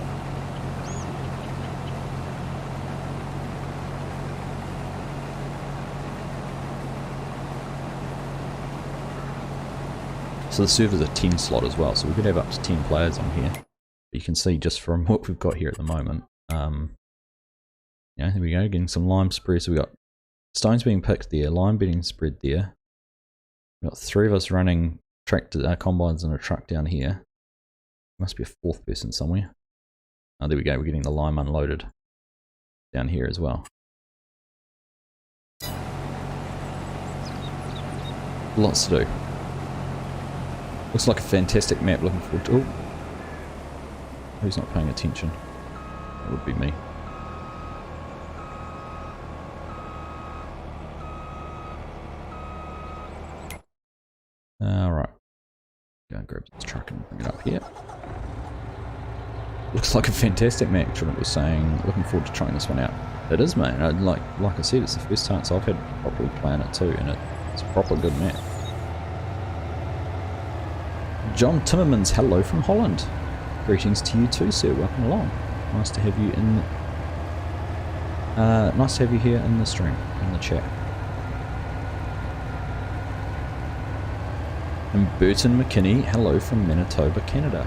So the server's a 10 slot as well, so we could have up to 10 players on here. You can see just from what we've got here at the moment. There we go, getting some lime spread. So we've got stones being picked there, lime being spread there. We've got 3 of us running tractor combines in a truck down here. Must be a 4th person somewhere. Oh, there we go, we're getting the lime unloaded down here as well. Lots to do. Looks like a fantastic map, looking forward to it. Who's not paying attention? That would be me. Alright. Go and grab this truck and bring it up here. Looks like a fantastic map, Trinit was saying. Looking forward to trying this one out. It is, mate. Like I said, it's the first chance I've had properly playing it too, and it's a proper good map. John Timmermans, hello from Holland. Greetings to you too, sir. Welcome along. Nice to have you in. Nice to have you here in the stream, in the chat. And Burton McKinney, hello from Manitoba, Canada.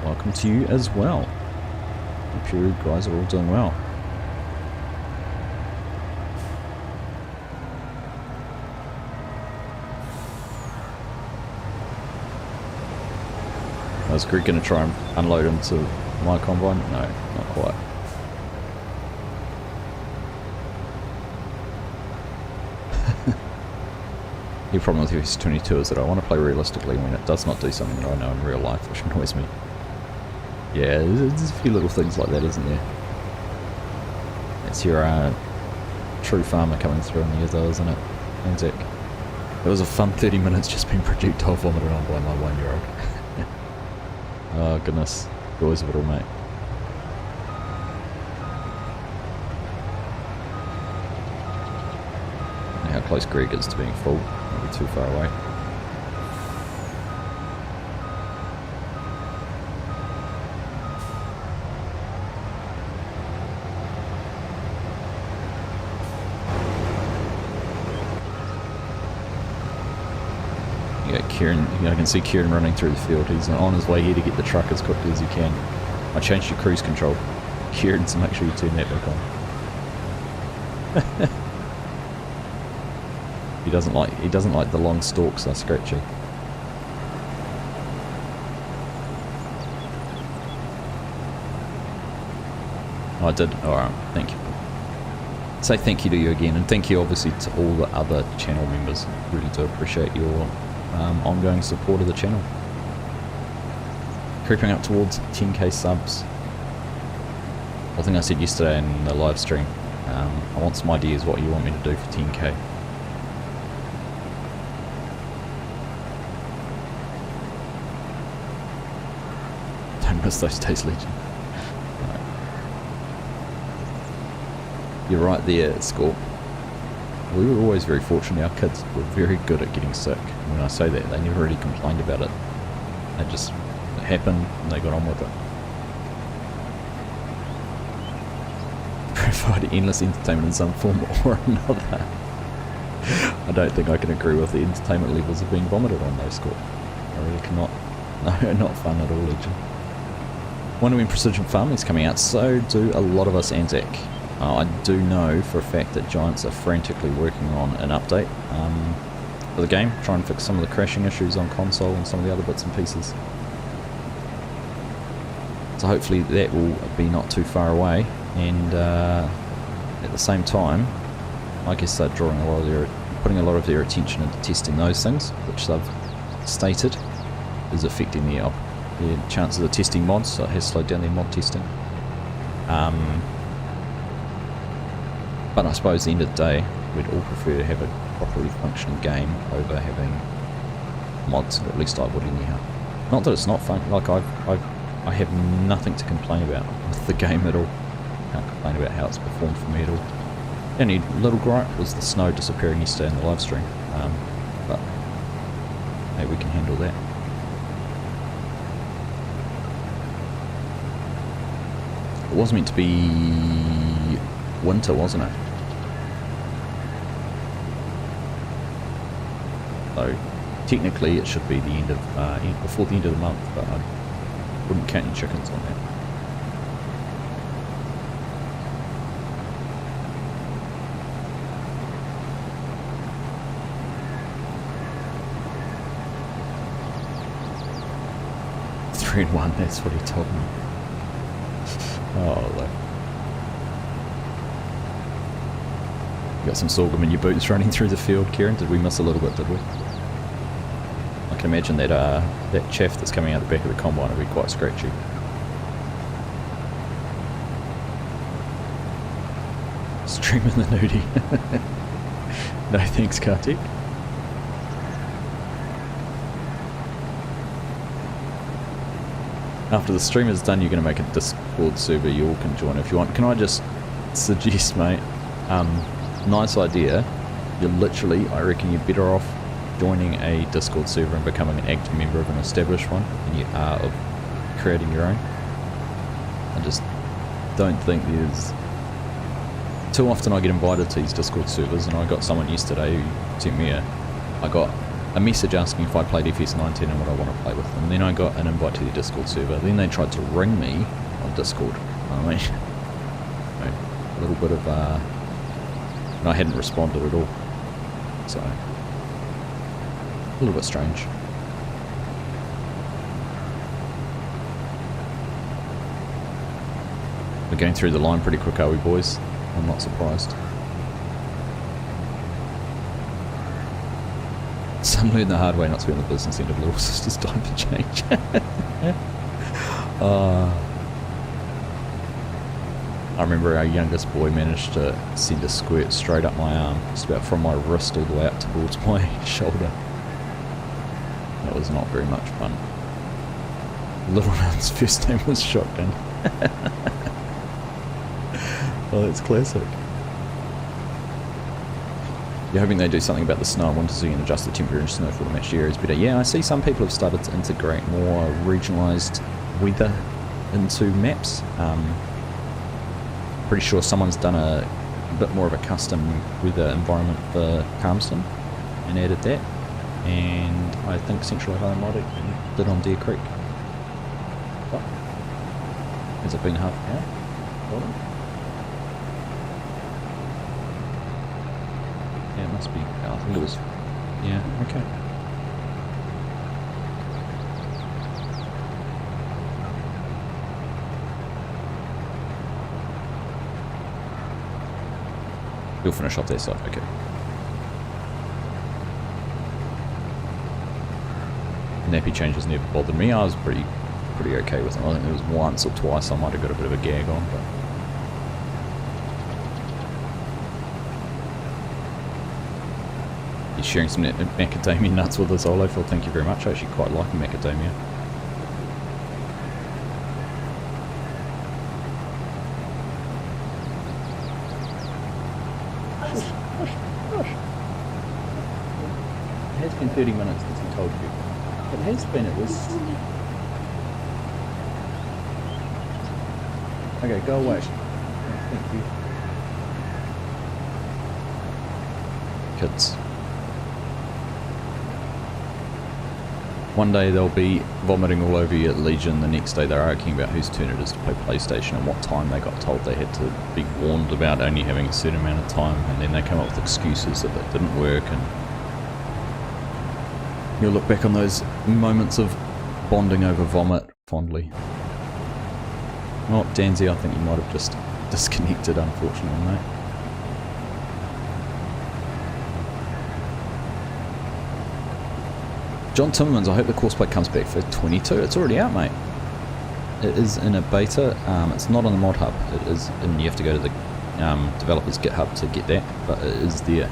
Welcome to you as well. Hope you guys are all doing well. Was Greg going to try and unload into my combine? No, not quite. The problem with FS22 is that I want to play realistically when it does not do something that I know in real life, which annoys me. Yeah, there's a few little things like that, isn't there? It's your true farmer coming through in the years though, isn't it? Anzac. It was a fun 30 minutes just being projectile vomited on by my 1-year-old. Oh goodness, joys of it all, mate. How close Greg is to being full, maybe too far away. Yeah, Kieran, I can see Kieran running through the field. He's on his way here to get the truck as quickly as he can. I changed your cruise control, Kieran, so make sure you turn that back on. He doesn't like the long stalks are scratchy. Oh, I did. Alright, thank you. Say thank you to you again, and thank you obviously to all the other channel members. Really do appreciate your ongoing support of the channel. Creeping up towards 10k subs. I think I said yesterday in the live stream, I want some ideas what you want me to do for 10k. Don't miss those days, Legion. Right. You're right there, Scorp. We were always very fortunate. Our kids were very good at getting sick. And when I say that, they never really complained about it. It just happened and they got on with it. Provide endless entertainment in some form or another. I don't think I can agree with the entertainment levels of being vomited on those, Scorp. I really cannot. No, not fun at all, Legion. Wonder when Precision Farming's coming out. So do a lot of us, Anzac. I do know for a fact that Giants are frantically working on an update for the game, try and fix some of the crashing issues on console and some of the other bits and pieces. So hopefully that will be not too far away, and at the same time, I guess they're putting a lot of their attention into testing those things, which they've stated is affecting their chances of testing mods, so it has slowed down their mod testing. But I suppose at the end of the day, we'd all prefer to have a properly functioning game over having mods, or at least I would anyhow. Not that it's not fun, like I have nothing to complain about with the game at all. Can't complain about how it's performed for me at all. The only little gripe was the snow disappearing yesterday in the live stream, but hey, we can handle that. It was meant to be winter, wasn't it? So technically it should be the end of before the end of the month, but I wouldn't count any chickens on that. Three and 1, that's what he told me. Oh, look. You got some sorghum in your boots running through the field, Kieran. Did we miss a little bit, did we? I can imagine that that chaff that's coming out the back of the combine will be quite scratchy. Streaming the nudie. No thanks, Kartik. After the stream is done, you're going to make a Discord server you all can join if you want. Can I just suggest, mate, nice idea. You're literally, I reckon you're better off joining a Discord server and becoming an active member of an established one than you are of creating your own. I just don't think there's... Too often I get invited to these Discord servers, and I got someone yesterday who sent me I got a message asking if I played FS19 and what I want to play with them. Then I got an invite to the Discord server. Then they tried to ring me on Discord. I mean, a little bit of and I hadn't responded at all. So, a little bit strange. We're going through the line pretty quick, are we, boys? I'm not surprised. Some learn the hard way not to be on the business end of Little Sister's diaper change. I remember our youngest boy managed to send a squirt straight up my arm, just about from my wrist all the way up towards my shoulder. That was not very much fun. Little man's first name was Shotgun. Oh, that's classic. You're hoping they do something about the snow. I wonder so you can adjust the temperature and snowfall to match the areas better. Yeah, I see some people have started to integrate more regionalised weather into maps. Pretty sure someone's done a bit more of a custom weather environment for Calmsden and added that. And I think Central Ohio Modding did on Deer Creek. What? Has it been half an hour? Hold on. Yeah, it must be. I think it was. Yeah, okay. You'll finish off their stuff, okay. Nappy changes never bothered me. I was pretty okay with them. I think there was once or twice I might have got a bit of a gag on, but. He's sharing some macadamia nuts with us, Olafil. Thank you very much. I actually quite like macadamia. It has been 30 minutes since he told you. It has been at least. Okay, go away. Thank you. Kids. One day they'll be vomiting all over you at Legion, the next day they're arguing about whose turn it is to play PlayStation and what time they got told they had to be warned about only having a certain amount of time, and then they come up with excuses that that didn't work, and you'll look back on those moments of bonding over vomit fondly. Well, Danzy, I think you might have just disconnected, unfortunately, mate. John Timmermans, I hope the courseplay comes back for 22. It's already out, mate. It is in a beta. It's not on the mod hub. It is, and you have to go to the developers GitHub to get that, but it is there.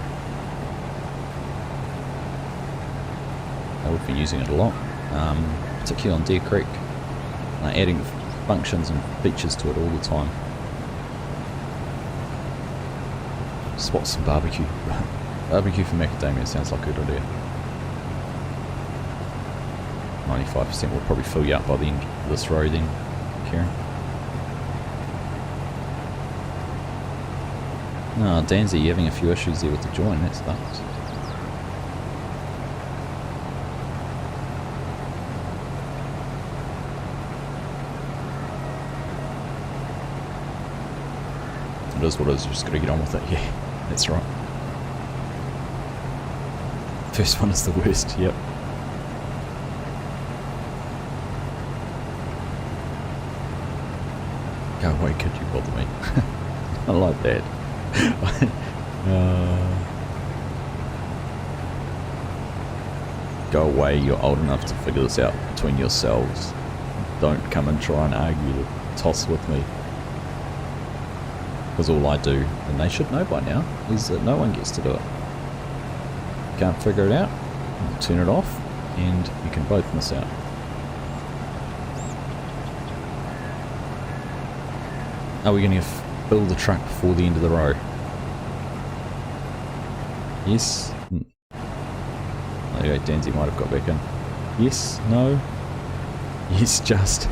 We've been using it a lot, particularly on Deer Creek, adding functions and features to it all the time. Spot some barbecue. Barbecue for macadamia sounds like a good idea. 95% will probably fill you up by the end of this row then, Kieran. Oh, Danzy, you're having a few issues there with the join, that's that. It is what it is, you just gotta get on with it, yeah, that's right. First one is the worst, yep. Go away, could you bother me? I like that. Go away, you're old enough to figure this out between yourselves. Don't come and try and argue the toss with me. Because all I do, and they should know by now, is that no one gets to do it. Can't figure it out, turn it off, and you can both miss out. Are we going to fill the truck before the end of the row? Yes? There you go, Danzy might have got back in. Yes, no? Yes, just.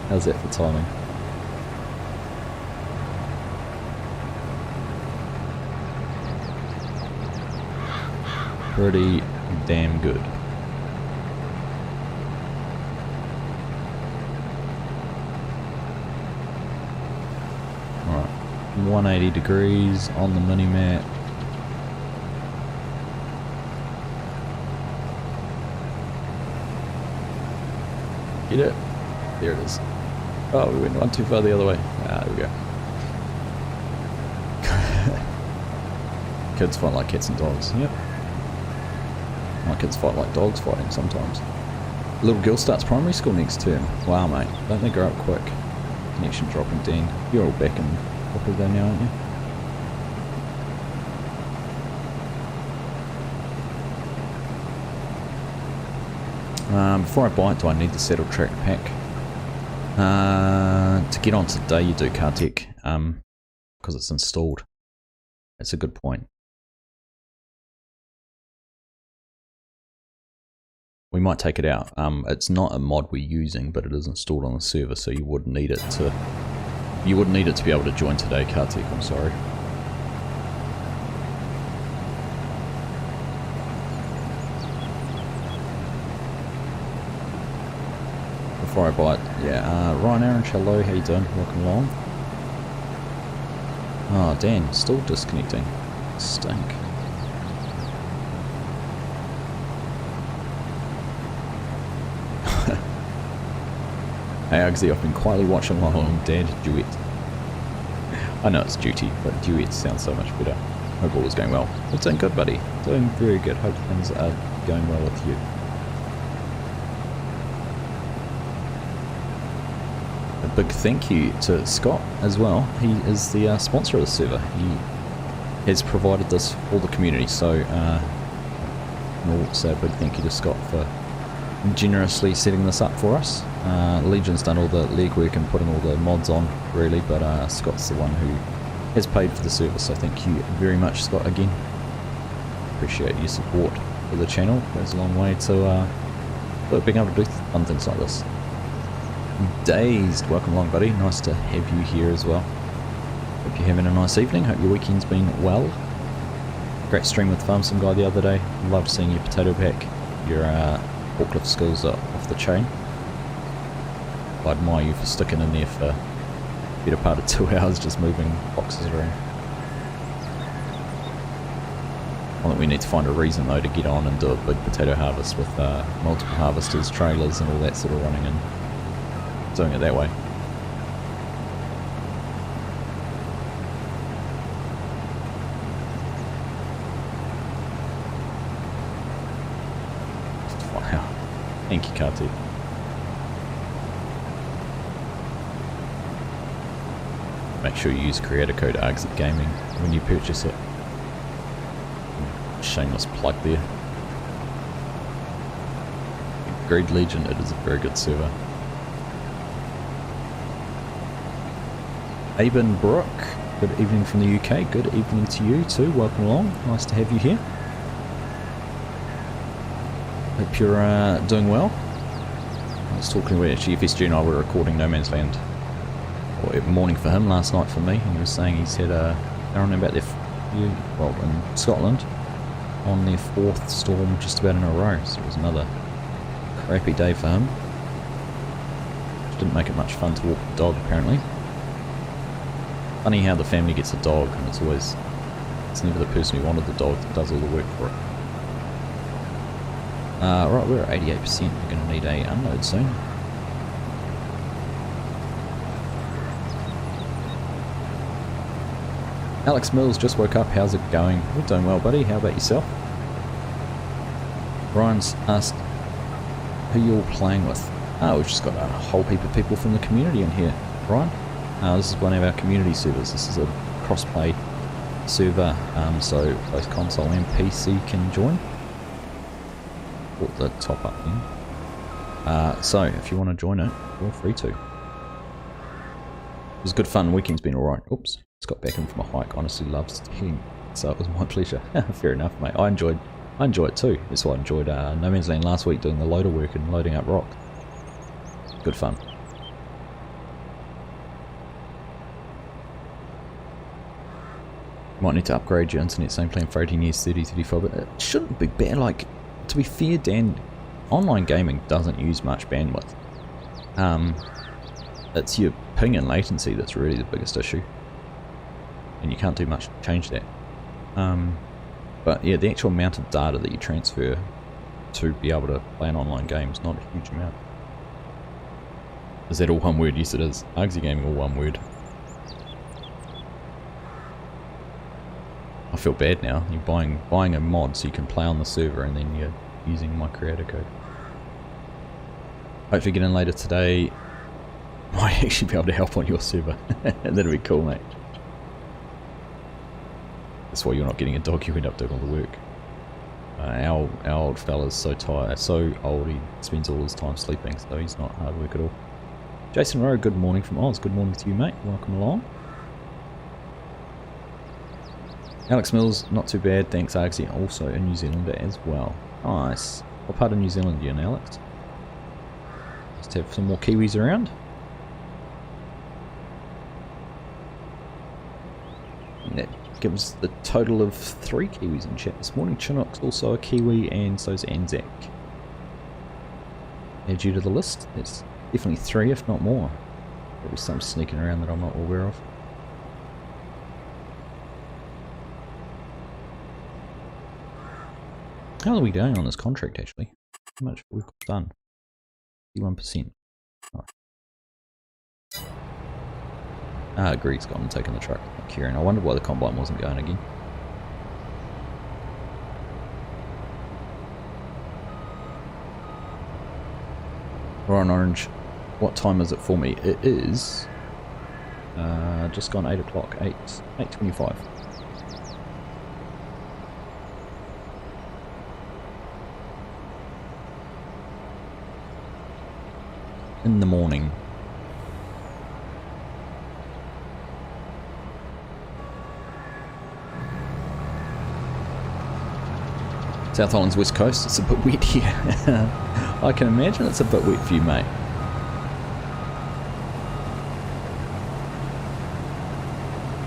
How's that for timing? Pretty damn good. Alright, 180 degrees on the mini-map. Get it? There it is. Oh, we went one too far the other way. Ah, there we go. Kids fight like cats and dogs. Yep. My kids fight like dogs fighting sometimes. Little girl starts primary school next term. Wow, mate. Don't they grow up quick? Connection dropping, Dean. You're all back in Auckland now, aren't you? Before I buy it, do I need the saddle track pack? To get on today you do, Kartik, because it's installed. That's a good point. We might take it out. It's not a mod we're using, but it is installed on the server, so you would need it to be able to join today, Kartik, I'm sorry. Before I buy it, yeah, Ryan Aaron, hello, how you doing? Welcome along. Oh, Dan, still disconnecting. Stink. Hey Argsy, I've been quietly watching my own dad duet. I know it's duty, but duet sounds so much better. Hope all is going well. It's doing good, buddy. Doing very good. Hope things are going well with you. A big thank you to Scott as well. He is the sponsor of the server. He has provided this for the community, so we'll say a big thank you to Scott for generously setting this up for us. Legion's done all the legwork and putting all the mods on, really, but Scott's the one who has paid for the service, so thank you very much, Scott, again. Appreciate your support for the channel. It goes a long way to being able to do fun things like this. Dazed, welcome along, buddy. Nice to have you here as well. Hope you're having a nice evening. Hope your weekend's been well. Great stream with Farmson Guy the other day. Loved seeing your potato pack. Your forklift skills are off the chain. I admire you for sticking in there for a better part of 2 hours just moving boxes around. I think we need to find a reason though to get on and do a big potato harvest with multiple harvesters, trailers and all that sort of running and doing it that way. Wow. Thank you, Kartik. Make sure you use creator code Argsy Gaming when you purchase it. Shameless plug there. Agreed, Legion, it is a very good server. Aben Brook, good evening from the UK. Good evening to you too. Welcome along. Nice to have you here. Hope you're doing well. I was talking about actually FSG and I were recording No Man's Land. Or morning for him, last night for me. And he was saying he's had they're on about their well in Scotland on their 4th storm just about in a row. So it was another crappy day for him. Which didn't make it much fun to walk the dog apparently. Funny how the family gets a dog and it's never the person who wanted the dog that does all the work for it. Right, we're at 88%. We're going to need a unload soon. Alex Mills just woke up. How's it going? We're doing well, buddy. How about yourself? Ryan's asked who you're playing with. We've just got a whole heap of people from the community in here, Ryan. This is one of our community servers. This is a cross-play server, so both console and PC can join. Put the top up in. So if you want to join it, feel free to. It was good fun. Weekend's been alright. Oops. Just got back in from a hike. Honestly loved skiing, so it was my pleasure. Fair enough, mate. I enjoyed I enjoy it too. That's why I enjoyed No Man's Land last week, doing the loader work and loading up rock. Good fun. Might need to upgrade your internet, same plan for 18 years, 30, 35, but it shouldn't be bad. Like, to be fair, Dan, online gaming doesn't use much bandwidth. It's your ping and latency that's really the biggest issue. And you can't do much to change that. But yeah, the actual amount of data that you transfer to be able to play an online game is not a huge amount. Is that all one word? Yes it is. Argsy Gaming, all one word. I feel bad now. You're buying a mod so you can play on the server and then you're using my creator code. Hopefully get in later today. Might actually be able to help on your server. That'd be cool, mate. That's why you're not getting a dog, you end up doing all the work. Our old fella's so tired, so old, he spends all his time sleeping, so he's not hard work at all. Jason Rowe, good morning from Oz. Good morning to you, mate. Welcome along. Alex Mills, not too bad, thanks Argsy, also a New Zealander as well. Nice. What part of New Zealand are you in, Alex? Just have some more Kiwis around. And that gives the total of 3 Kiwis in chat this morning. Chinook's also a Kiwi, and so's Anzac. Add you to the list. There's definitely 3, if not more. Probably some sneaking around that I'm not aware of. How are we going on this contract actually? How much we've done? 51%. Oh. Greg's gone and taken the truck. Kieran, I wondered why the combine wasn't going again. Ryan Orange, what time is it for me? It is just gone 8 o'clock, 8:25. In the morning. South Island's west coast, it's a bit wet here. I can imagine it's a bit wet for you, mate.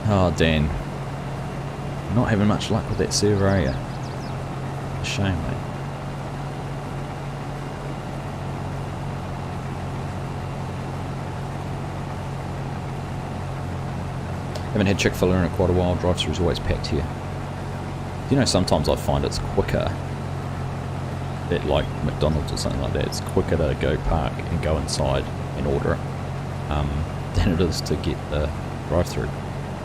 Oh, Dan. Not having much luck with that server, are you? A shame, mate. Haven't had Chick-fil-A in quite a while, drive-thru is always packed here. You know, sometimes I find it's quicker, at like McDonald's or something like that, it's quicker to go park and go inside and order it than it is to get the drive-thru.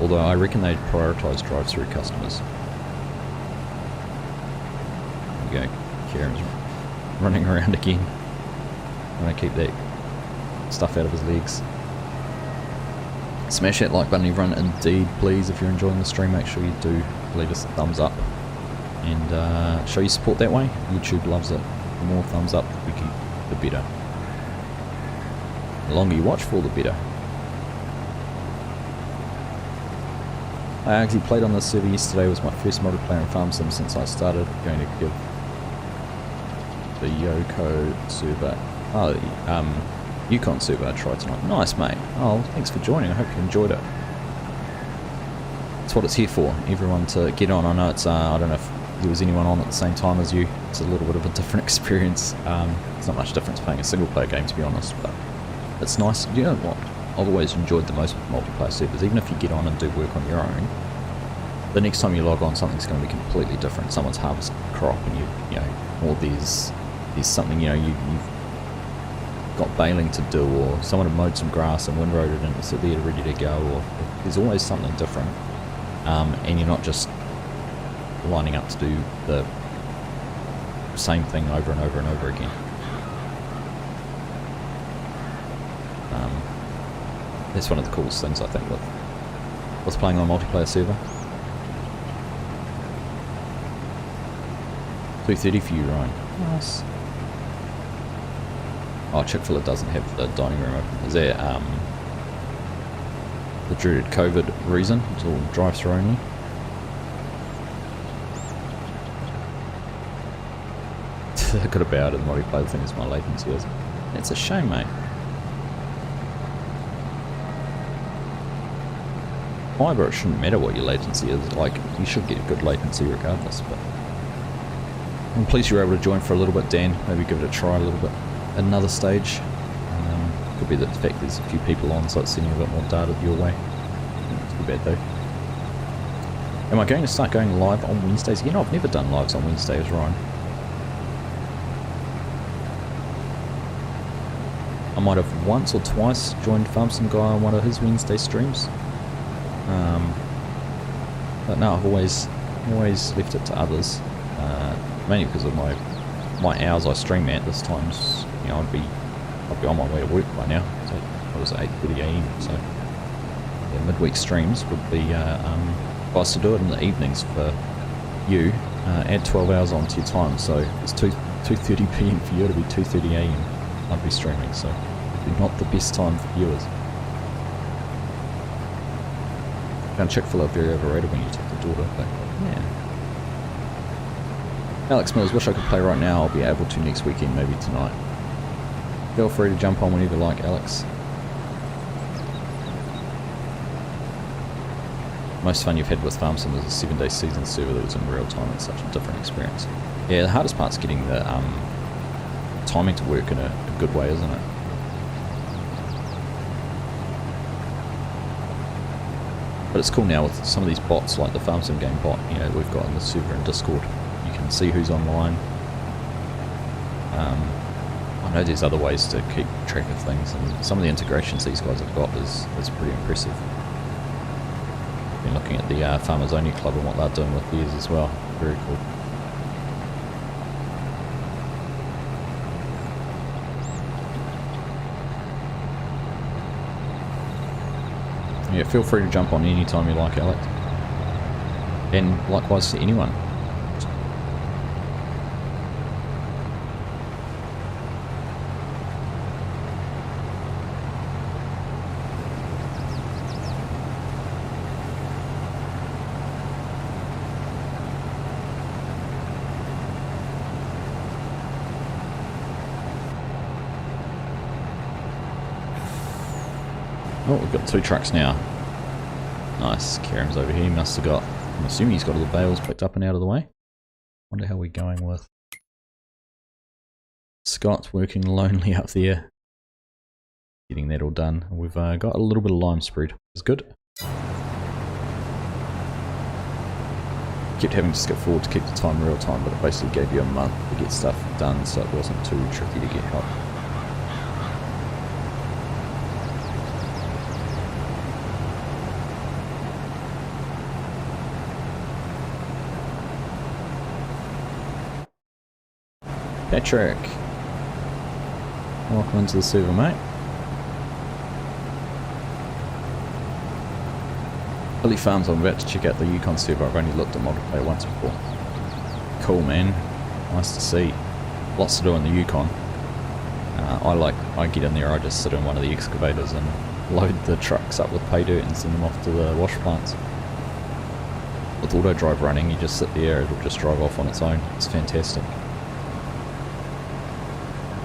Although I reckon they'd prioritise drive-thru customers. There we go, Kieran's running around again. I'm going to keep that stuff out of his legs. Smash that like button, everyone, indeed, please. If you're enjoying the stream, make sure you do leave us a thumbs up and show your support that way. YouTube loves it. The more thumbs up we keep, the better. The longer you watch for, the better. I actually played on this server yesterday. It was my first multiplayer in Farm Sim since I started. Going to give the Yoko server, Yukon server I tried tonight. Nice, mate. Oh, thanks for joining. I hope you enjoyed it. That's what it's here for. Everyone to get on. I know it's, I don't know if there was anyone on at the same time as you. It's a little bit of a different experience. It's not much difference playing a single player game, to be honest, but it's nice. You know what I've always enjoyed the most with multiplayer servers, even if you get on and do work on your own, the next time you log on something's going to be completely different. Someone's harvested a crop and you know, or there's something, you know, you've got baling to do, or someone had mowed some grass and windrowed it and it's there ready to go, or there's always something different, and you're not just lining up to do the same thing over and over and over again. That's one of the coolest things I think with playing on a multiplayer server. 2:30 for you, Ryan. Nice. Oh, Chick-fil-A doesn't have the dining room open. Is there the dreaded COVID reason? It's all drive-thru only. got about it, the multiplayer thing is my latency is. It's a shame, mate. Fiber, it shouldn't matter what your latency is. Like, you should get good latency regardless. But I'm pleased you were able to join for a little bit, Dan. Maybe give it a try a little bit. Another stage. Could be the fact there's a few people on, so it's sending a bit more data your way. Not too bad though. Am I going to start going live on Wednesdays? You know, I've never done lives on Wednesdays, Ryan. I might have once or twice joined Calmsden guy on one of his Wednesday streams. But no, I've always left it to others. Mainly because of my hours I stream at. This time's, you know, I'd be on my way to work by now. So it was 8:30 AM. So yeah, midweek streams would be if I was to do it in the evenings for you. Add 12 hours onto your time. So it's 2:30 PM for you. It'll be 2:30 AM. I'd be streaming. So it'd be not the best time for viewers. Found Chick-fil-A very overrated when you took the daughter back. Yeah. Alex Mills, wish I could play right now. I'll be able to next weekend, maybe tonight. Feel free to jump on whenever you like, Alex. Most fun you've had with Calmsden was a 7-day season server that was in real time. It's such a different experience. Yeah, the hardest part's getting the timing to work in a good way, isn't it? But it's cool now with some of these bots, like the Calmsden game bot, you know, we've got in the server in Discord. You can see who's online. I know there's other ways to keep track of things, and some of the integrations these guys have got is pretty impressive. Been looking at the Farmers Only Club and what they're doing with theirs as well. Very cool. Yeah, feel free to jump on anytime you like, Alex. And likewise to anyone. Oh, we've got 2 trucks now. Nice. Karen's over here. He must have got, I'm assuming he's got all the bales picked up and out of the way. Wonder how we're going with Scott's working lonely up there. Getting that all done. We've got a little bit of lime spread. It's good. Kept having to skip forward to keep the time real time, but it basically gave you a month to get stuff done, so it wasn't too tricky to get help. Patrick, welcome into the server, mate. Billy Farms, I'm about to check out the Yukon server. I've only looked at multiplayer once before. Cool, man. Nice to see. Lots to do in the Yukon. I get in there, I just sit in one of the excavators and load the trucks up with pay dirt and send them off to the wash plants. With auto drive running, you just sit there, it'll just drive off on its own. It's fantastic.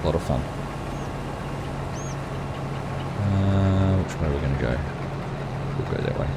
A lot of fun. Which way are we going to go? We'll go that way.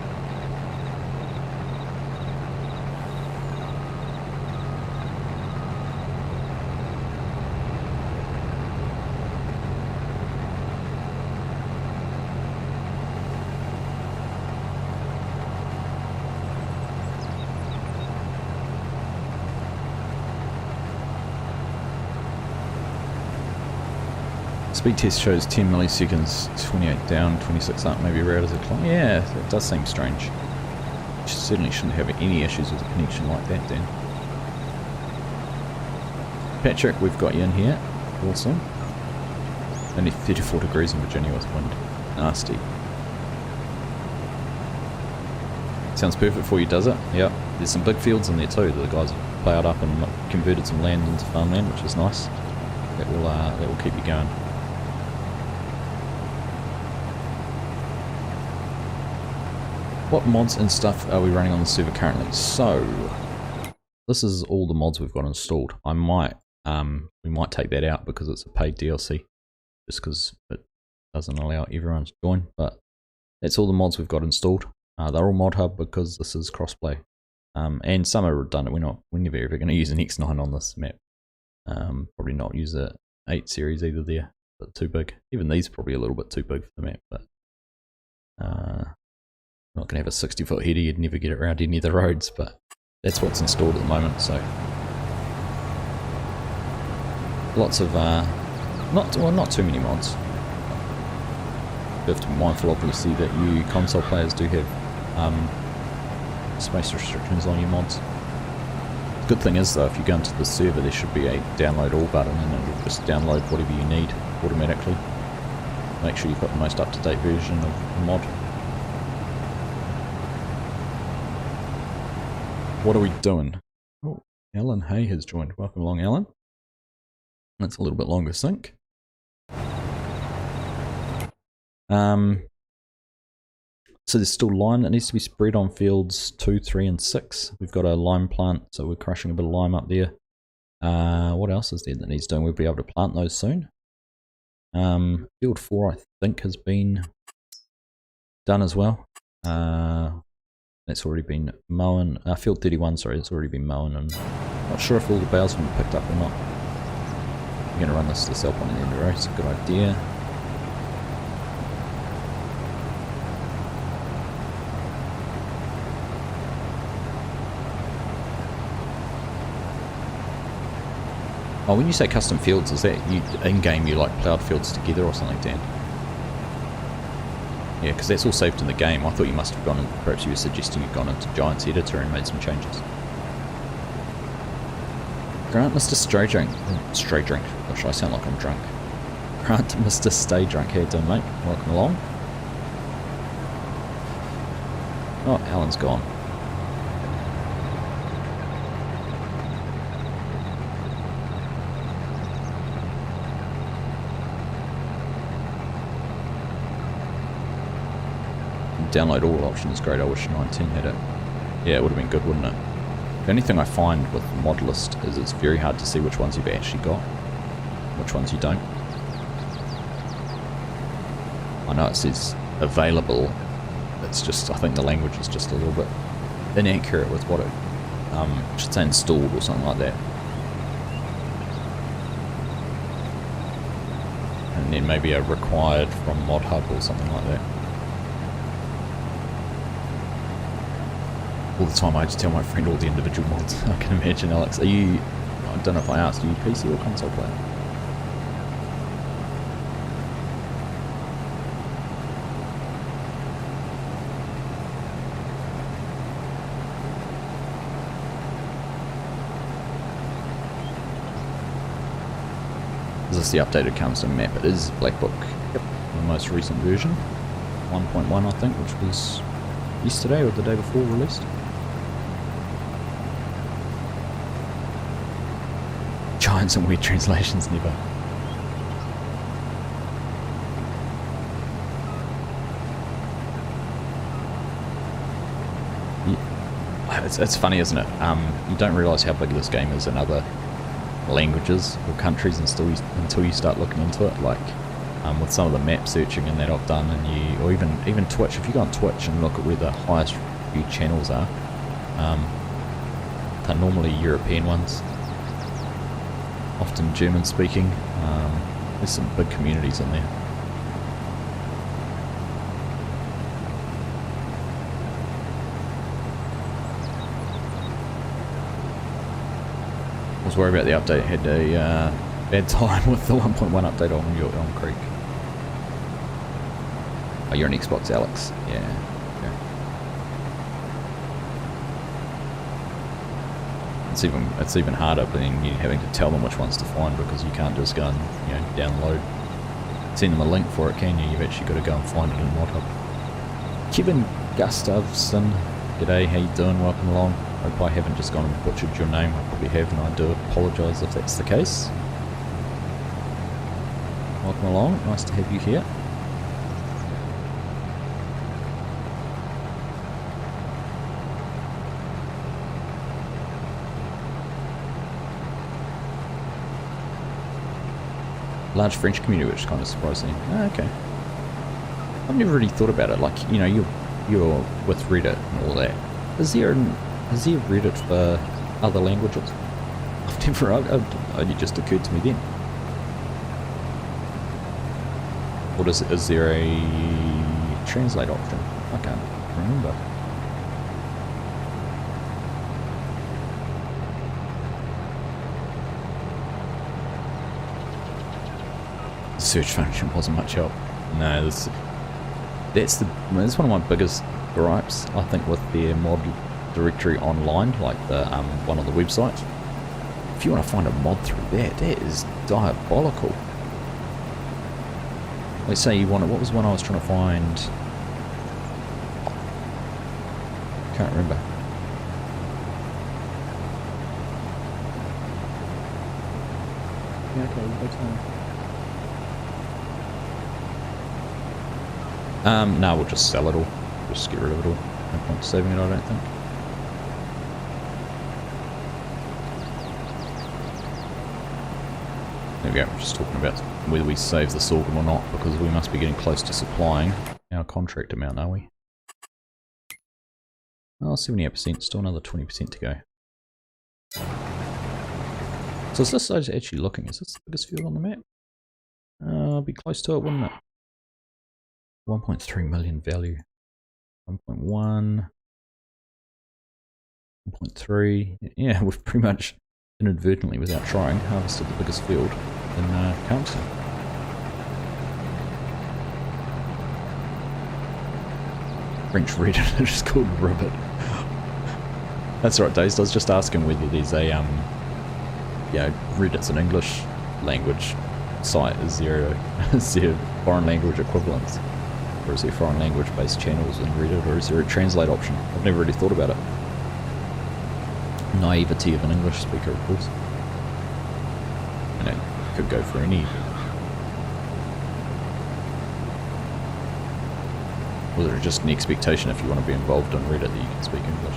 Speed test shows 10 milliseconds, 28 down, 26 up, maybe rare as a climb. Yeah, it does seem strange. You certainly shouldn't have any issues with a connection like that, Dan. Patrick, we've got you in here. Awesome. Only 34 degrees in Virginia with wind. Nasty. Sounds perfect for you, does it? Yep. There's some big fields in there too that the guys have ploughed up and converted some land into farmland, which is nice. That will keep you going. What mods and stuff are we running on the server currently? So, this is all the mods we've got installed. I might We might take that out because it's a paid DLC, just because it doesn't allow everyone to join. But that's all the mods we've got installed. They're all mod hub because this is crossplay, and some are redundant. We're never ever going to use an X9 on this map. Probably not use a 8 series either there, but too big. Even these are probably a little bit too big for the map, but not going to have a 60-foot header, you'd never get it around any of the roads, but that's what's installed at the moment, so lots of, not too many mods. You have to be mindful obviously that you console players do have space restrictions on your mods. The good thing is though, if you go into the server there should be a download all button and it'll just download whatever you need automatically. Make sure you've got the most up-to-date version of the mod. What are we doing? Oh, Alan Hay has joined. Welcome along, Alan. That's a little bit longer sync. So there's still lime that needs to be spread on fields 2, 3 and 6. We've got a lime plant, so we're crushing a bit of lime up there. What else is there that needs doing? We'll be able to plant those soon. Field 4 I think has been done as well. That's already been mown. Field 31, sorry, it's already been mown, and not sure if all the bales have been picked up or not. I'm going to run this to the Alpine Enduro, it's a good idea. Oh, when you say custom fields, is that you in-game you like ploughed fields together or something, Dan? Yeah, because that's all saved in the game. I thought you must have gone, perhaps you were suggesting you've gone into Giant's editor and made some changes. Grant Mr. Stray Drink. Gosh, I sound like I'm drunk. Grant Mr. Stay Drunk. How you doing, mate? Welcome along. Oh, Alan's gone. Download all option is great. I wish 910 had it. Yeah, it would have been good, wouldn't it? The only thing I find with the mod list is it's very hard to see which ones you've actually got, which ones you don't. I know it says available, it's just, I think the language is just a little bit inaccurate with what it should say installed or something like that. And then maybe a required from mod hub or something like that. All the time I just tell my friend all the individual mods. I can imagine, Alex. Are you, I don't know if I asked, are you PC or console player? Is this the updated Calmsden map? It is Black Book. Yep. The most recent version. 1.1 I think, which was yesterday or the day before released. Giants and weird translations, never. Yeah. It's funny, isn't it? You don't realise how big this game is in other languages or countries until you start looking into it. Like with some of the map searching and that I've done, and or even Twitch. If you go on Twitch and look at where the highest viewed channels are, they're normally European ones. Often German speaking. There's some big communities in there. I was worried about the update. Had a bad time with the 1.1 update on your Elm Creek. Oh, you're an Xbox, Alex. Yeah. It's even harder than you having to tell them which ones to find, because you can't just go and download, send them a link for it, can you? You've actually got to go and find it in mod hub. Kevin Gustafson, g'day, how you doing? Welcome along. Hope I haven't just gone and butchered your name. I probably have, and I do apologise if that's the case. Welcome along. Nice to have you here. large French community, which is kind of surprising. Ah, okay. I've never really thought about it. Like, you know, you're with Reddit and all that. Is there Reddit for other languages? I've never. It just occurred to me then. Or is there a translate option? I can't remember. The search function wasn't much help. No, that's one of my biggest gripes, I think, with their mod directory online, like the one on the website. If you want to find a mod through that is diabolical. Let's say you want it. What was one I was trying to find? Can't remember. Yeah, okay, we'll go to no, we'll just sell it all. Just get rid of it all. No point saving it, I don't think. There we go, we're just talking about whether we save the sorghum or not, because we must be getting close to supplying our contract amount, are we? Oh, 78%, still another 20% to go. So is this actually looking, is this the biggest field on the map? I'll be close to it, wouldn't it? 1.3 million value. 1.1. 1.3. Yeah, we've pretty much inadvertently, without trying, harvested the biggest field in Calmsden. French Reddit is called Ribbit. That's right, Dazed. I was just asking whether there's a Reddit's an English language site. Is there foreign language equivalents? Or is there foreign language based channels in Reddit, or is there a translate option? I've never really thought about it. Naivety of an English speaker, of course. And it could go for any. Was it just an expectation if you want to be involved on Reddit that you can speak English?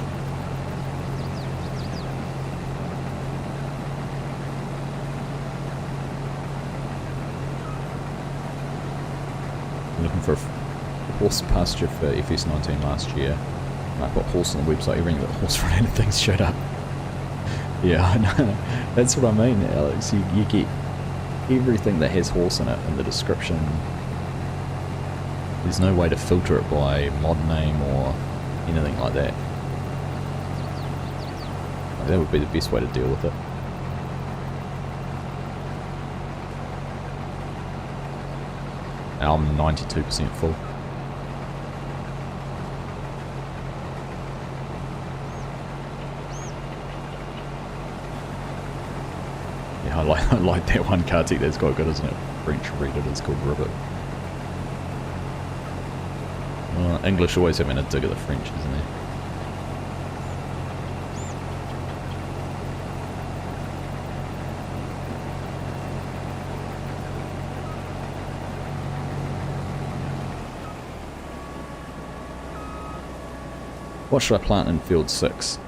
I'm looking for a horse pasture for FS19 last year. And I put horse on the website, everything that horse related things showed up. Yeah, I know. That's what I mean, Alex. You get everything that has horse in it in the description. There's no way to filter it by mod name or anything like that. That would be the best way to deal with it. And I'm 92% full. Yeah, I like that one, Kartik. That's quite good, isn't it? French Reddit is called Ribbit. English always having a dig at the French, isn't there? What should I plant in field 6?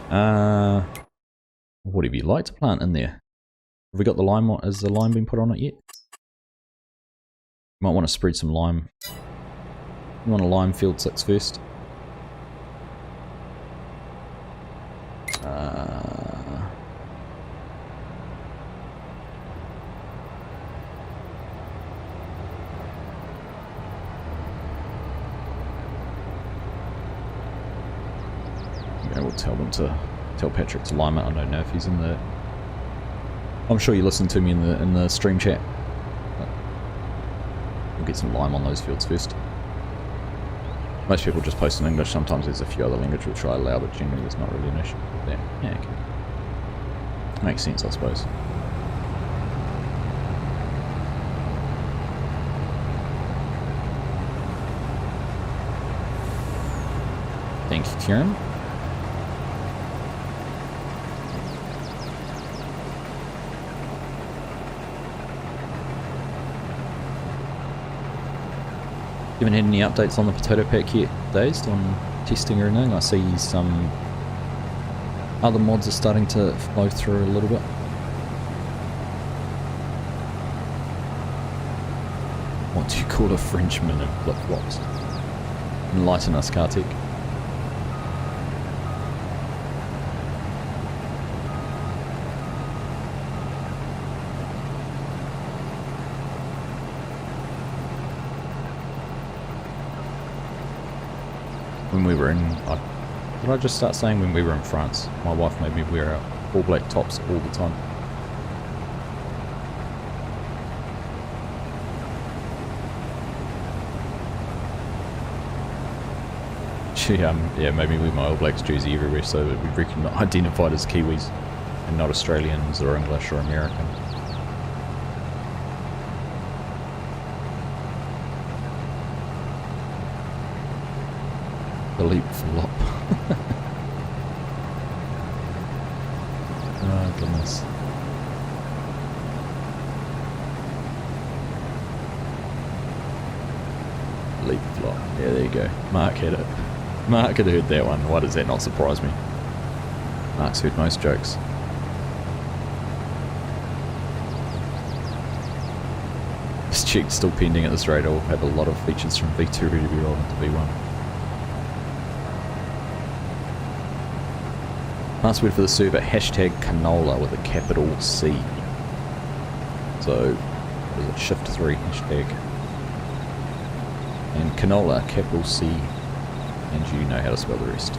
What have you like to plant in there? Have we got the lime? Has the lime been put on it yet? Might want to spread some lime. You want to lime field 6 first? Okay, we'll tell Patrick to lime it. I don't know if he's in the. I'm sure you listen to me in the stream chat. We'll get some lime on those fields first. Most people just post in English. Sometimes there's a few other languages which I allow, but generally there's not really an issue with that. Yeah, okay. Makes sense, I suppose. Thank you, Kieran. You haven't had any updates on the potato pack yet, Dazed, on testing or anything? I see some other mods are starting to flow through a little bit. What do you call a Frenchman in flip-flops? Enlighten us, Kartik. When we were in... did I just start saying when we were in France? My wife made me wear all black tops all the time. She, yeah, made me wear my All Blacks jersey everywhere so that we'd identified as Kiwis and not Australians or English or American. The leap flop. Oh goodness. Leap flop. Yeah, there you go. Mark had it. Mark had heard that one. Why does that not surprise me? Mark's heard most jokes. This check's still pending at this rate. I'll have a lot of features from V2 ready to be rolled into V1. Password for the server, hashtag canola with a capital C. So, what is it? Shift 3, hashtag. And canola, capital C. And you know how to spell the rest.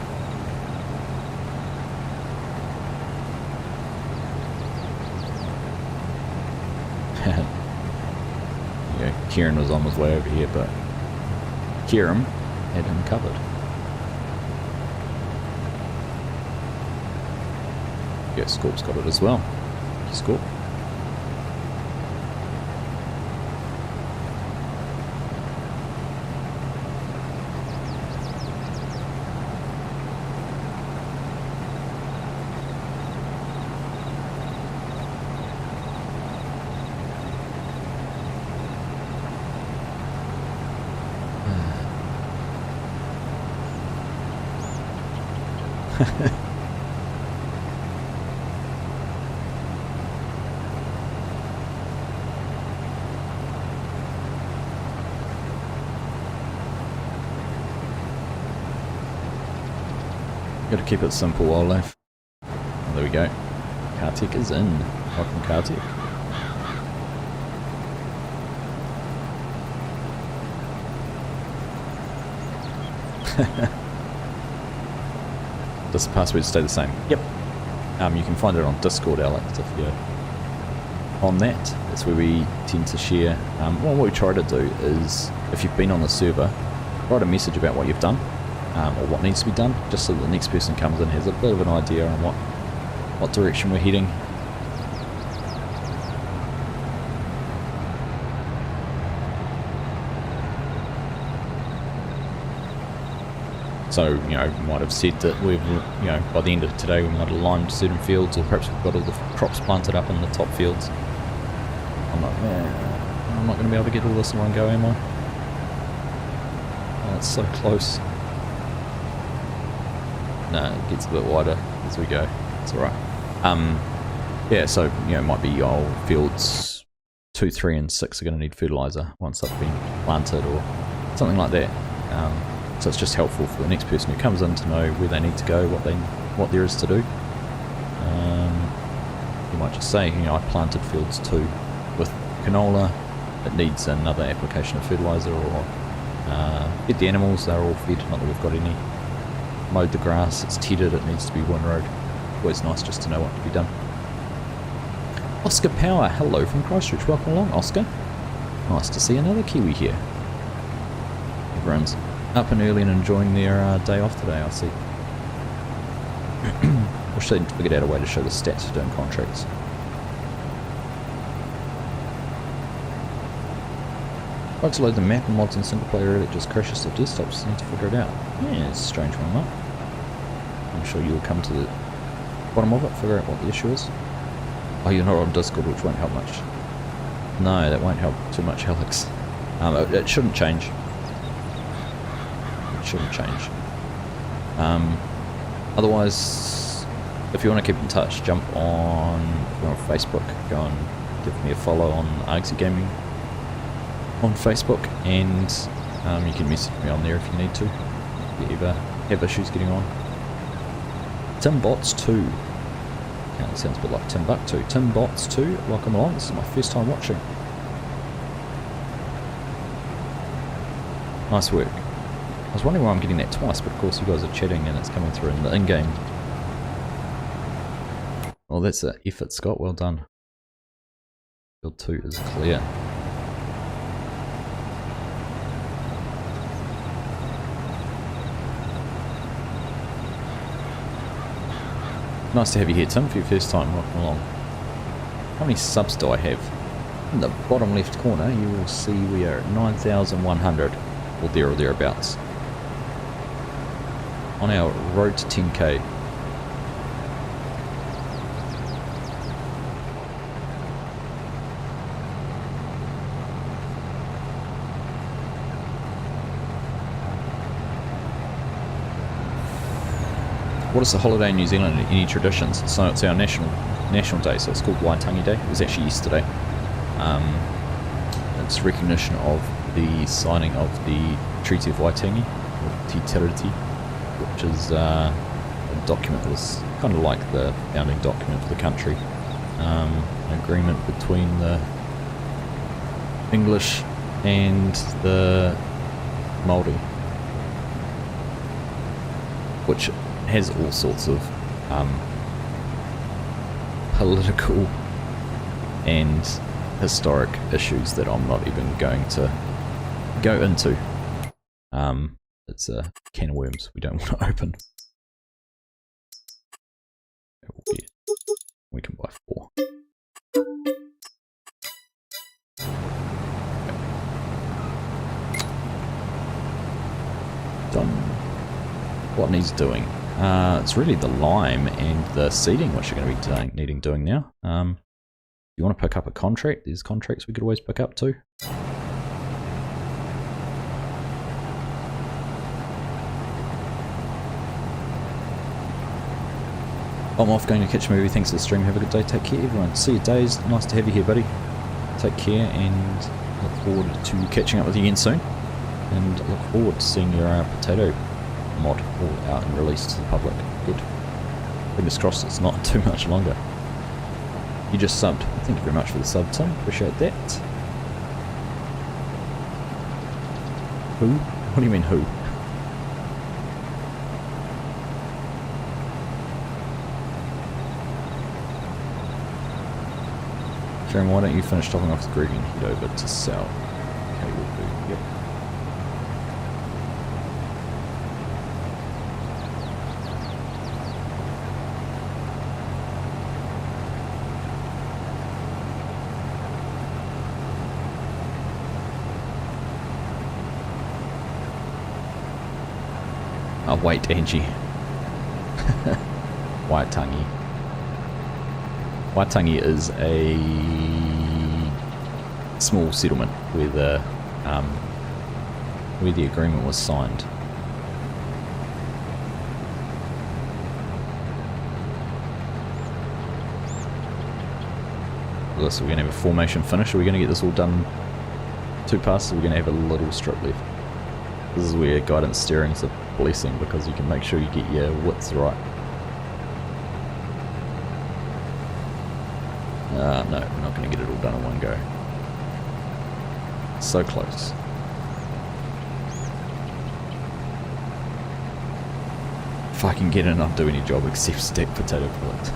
Yeah, Kieran was on his way over here, but Kieran had him covered. Yeah, Scorp's got it as well. Scorp. Gotta keep it simple, Olaf. Oh, there we go. Kartik is in. Welcome, Kartik. Does the password stay the same? Yep. You can find it on Discord, Alex, if you're on that. That's where we tend to share. Well, what we try to do is, if you've been on the server, write a message about what you've done. Or what needs to be done, just so the next person comes in has a bit of an idea on what direction we're heading. So, you know, might have said that we've, you know, by the end of today we might have lined certain fields, or perhaps we've got all the crops planted up in the top fields. I'm like, man, I'm not going to be able to get all this in one go, am I? Oh, it's so close. No, it gets a bit wider as we go. It's alright. Yeah, so, you know, it might be old fields 2, 3 and 6 are going to need fertiliser once they've been planted or something like that. So it's just helpful for the next person who comes in to know where they need to go, what there is to do. You might just say, you know, I planted fields 2 with canola. It needs another application of fertiliser, or feed the animals. They're all fed. Not that we've got any. Mowed the grass, it's tedded, it needs to be windrowed. Always nice just to know what to be done. Oscar Power, hello from Christchurch. Welcome along, Oscar. Nice to see another Kiwi here. Everyone's up and early and enjoying their day off today, I see. Wish they'd figured out a way to show the stats for doing contracts. I'd like to load the map and mods in single player, it just crashes the desktops. Need to figure it out. Yeah, it's a strange one, Mark. I'm sure you'll come to the bottom of it, figure out what the issue is. Oh, you're not on Discord, which won't help much. No, that won't help too much, Alex. It shouldn't change. It shouldn't change. Otherwise, if you want to keep in touch, jump on, if you're on Facebook, go and give me a follow on Argsy Gaming. on Facebook, and you can message me on there if you need to. If you ever have issues getting on. Timbots2. Kind of sounds a bit like Timbuktu. Timbots2, welcome along. This is my first time watching. Nice work. I was wondering why I'm getting that twice, but of course you guys are chatting and it's coming through in the in-game. Well, that's an effort, Scott. Well done. Field 2 is clear. Nice to have you here, Tim, for your first time. Welcome along. How many subs do I have? In the bottom left corner, you will see we are at 9,100, or there or thereabouts. On our road to 10k. What is the holiday in New Zealand? Any traditions? So it's our national day, so it's called Waitangi Day. It was actually yesterday. It's recognition of the signing of the Treaty of Waitangi, or Te Tiriti, which is a document that was kind of like the founding document for the country. An agreement between the English and the Māori, which has all sorts of political and historic issues that I'm not even going to go into. It's a can of worms we don't want to open. We can buy 4. Done. What needs doing? It's really the lime and the seeding which you're going to be needing doing now. You want to pick up a contract? There's contracts we could always pick up too. I'm off going to catch a movie. Thanks for the stream. Have a good day. Take care, everyone. See you, Days. Nice to have you here, buddy. Take care and look forward to catching up with you again soon. And look forward to seeing your potato mod all out and released to the public. Good. Fingers crossed it's not too much longer. You just subbed. Thank you very much for the sub, Tim. Appreciate that. Who? What do you mean who? Sharon, why don't you finish topping off with Greg and head over to Sal? Okay, we'll do. Yep. Oh, wait, Angie. Waitangi. Waitangi is a small settlement where the agreement was signed. So we're going to have a formation finish. Are we going to get this all done 2 passes? Or are we going to have a little strip left? This is where guidance steering is a blessing because you can make sure you get your widths right. No, we're not going to get it all done in one go. So close. If I can get it, I'll do any job except stack potato pellets.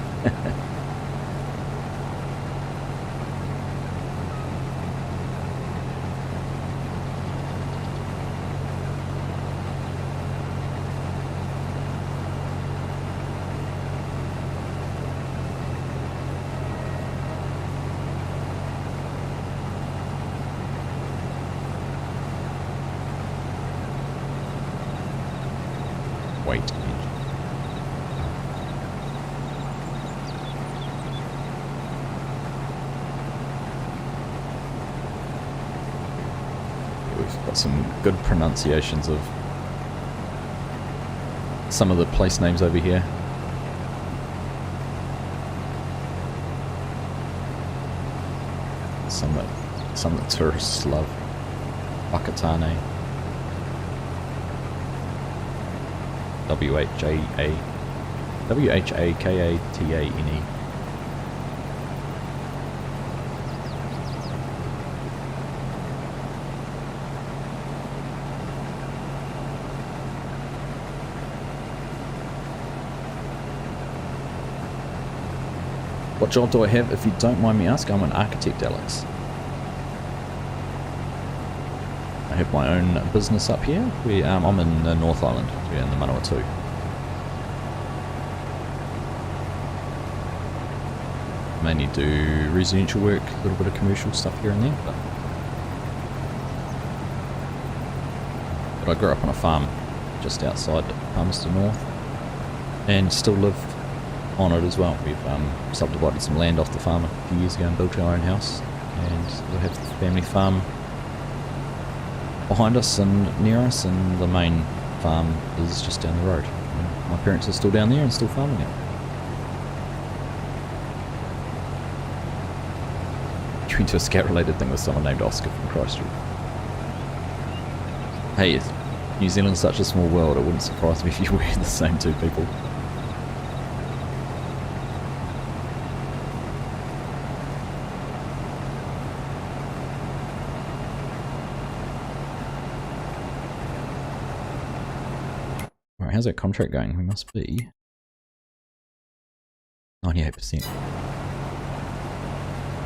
Wait. We've got some good pronunciations of some of the place names over here. Some that tourists love. Wakatane. Whakatane. What job do I have? If you don't mind me asking, I'm an architect, Alex. I have my own business up here. I'm in the North Island. We're in the Manawatu. Mainly do residential work, a little bit of commercial stuff here and there. But I grew up on a farm just outside Calmsden North and still live on it as well. We've subdivided some land off the farm a few years ago and built our own house, and we have the family farm behind us and near us, and the main farm is just down the road. And my parents are still down there and still farming it. You went to a scout related thing with someone named Oscar from Christchurch. Hey, New Zealand's such a small world, it wouldn't surprise me if you were the same two people. How's that contract going? We must be 98%.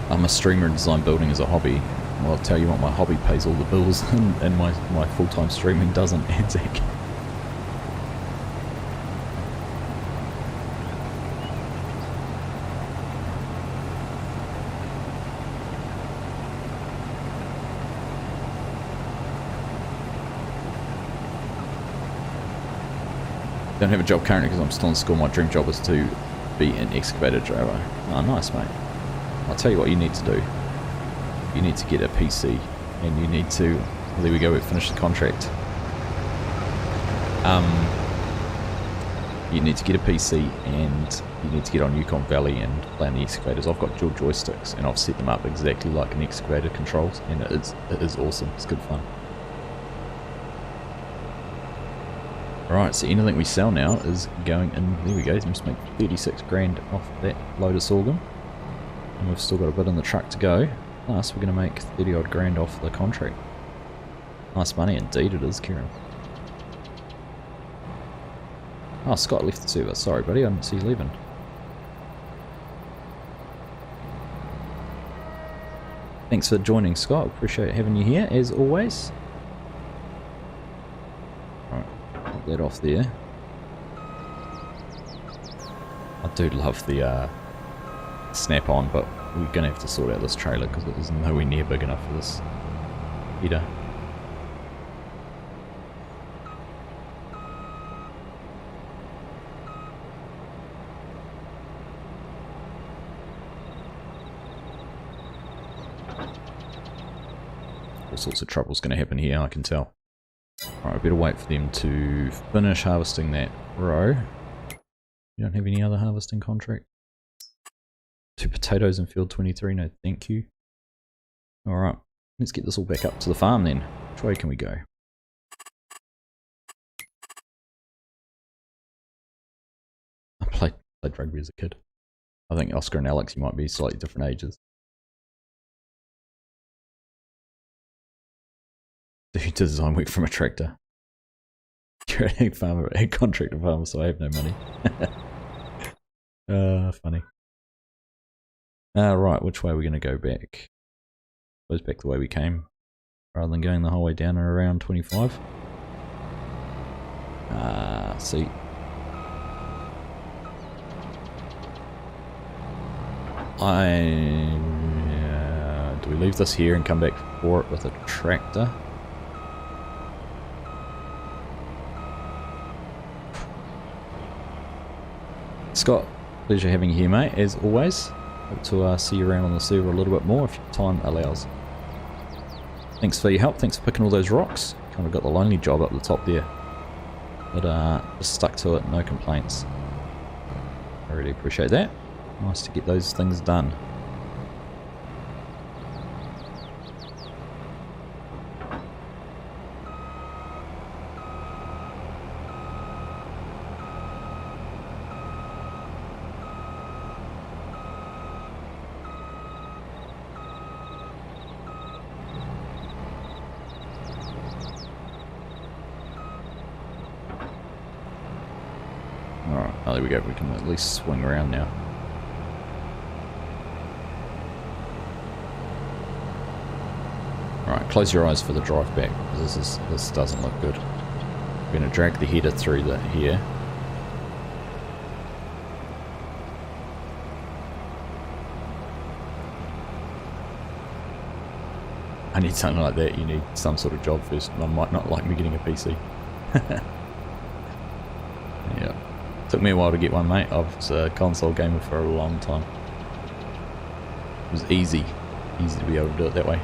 I'm a streamer and design building as a hobby. Well, I'll tell you what, my hobby pays all the bills and my full-time streaming doesn't, Anzac. Don't have a job currently because I'm still in school. My dream job is to be an excavator driver. Oh, nice, mate. I'll tell you what you need to do. You need to get a PC, and you need to... Well, there we go, we've finished the contract. You need to get a PC, and you need to get on Yukon Valley and play on the excavators. I've got dual joysticks, and I've set them up exactly like an excavator controls, and it is awesome. It's good fun. Alright, so anything we sell now is going in. There we go, just make 36 grand off that load of sorghum. And we've still got a bit in the truck to go. Plus, we're going to make 30 odd grand off the contract. Nice money indeed it is, Kieran. Oh, Scott left the server. Sorry, buddy, I didn't see you leaving. Thanks for joining, Scott. Appreciate having you here, as always. That off there. I do love the snap-on, but we're going to have to sort out this trailer because it is nowhere near big enough for this heater. All sorts of trouble's going to happen here, I can tell. Alright, I better wait for them to finish harvesting that row. You don't have any other harvesting contract? 2 potatoes in field 23, no thank you. Alright, let's get this all back up to the farm then. Which way can we go? I played rugby as a kid. I think Oscar and Alex, you might be slightly different ages. Do design work from a tractor? You're an egg farmer, egg contractor farmer, so I have no money. Funny. Right, which way are we going to go back? Goes back the way we came, rather than going the whole way down and around 25. See. Do we leave this here and come back for it with a tractor? Scott, pleasure having you here, mate, as always. Hope to see you around on the server a little bit more if time allows. Thanks for your help, thanks for picking all those rocks. Kind of got the lonely job up the top there. But just stuck to it, no complaints. I really appreciate that. Nice to get those things done. there we go, we can at least swing around now. Alright, close your eyes for the drive back, because this doesn't look good. We're going to drag the header through here. I need something like that, you need some sort of job first. I might not like me getting a PC. Yeah. Took me a while to get one, mate. I was a console gamer for a long time. It was easy to be able to do it that way.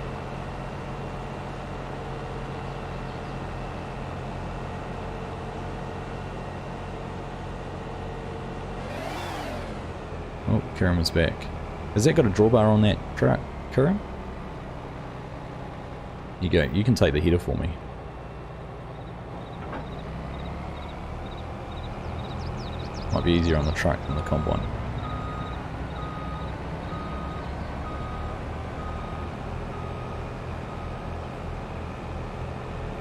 Oh, Kieran was back. Has that got a drawbar on that truck, Kieran? You go, you can take the header for me. Might be easier on the truck than the combine.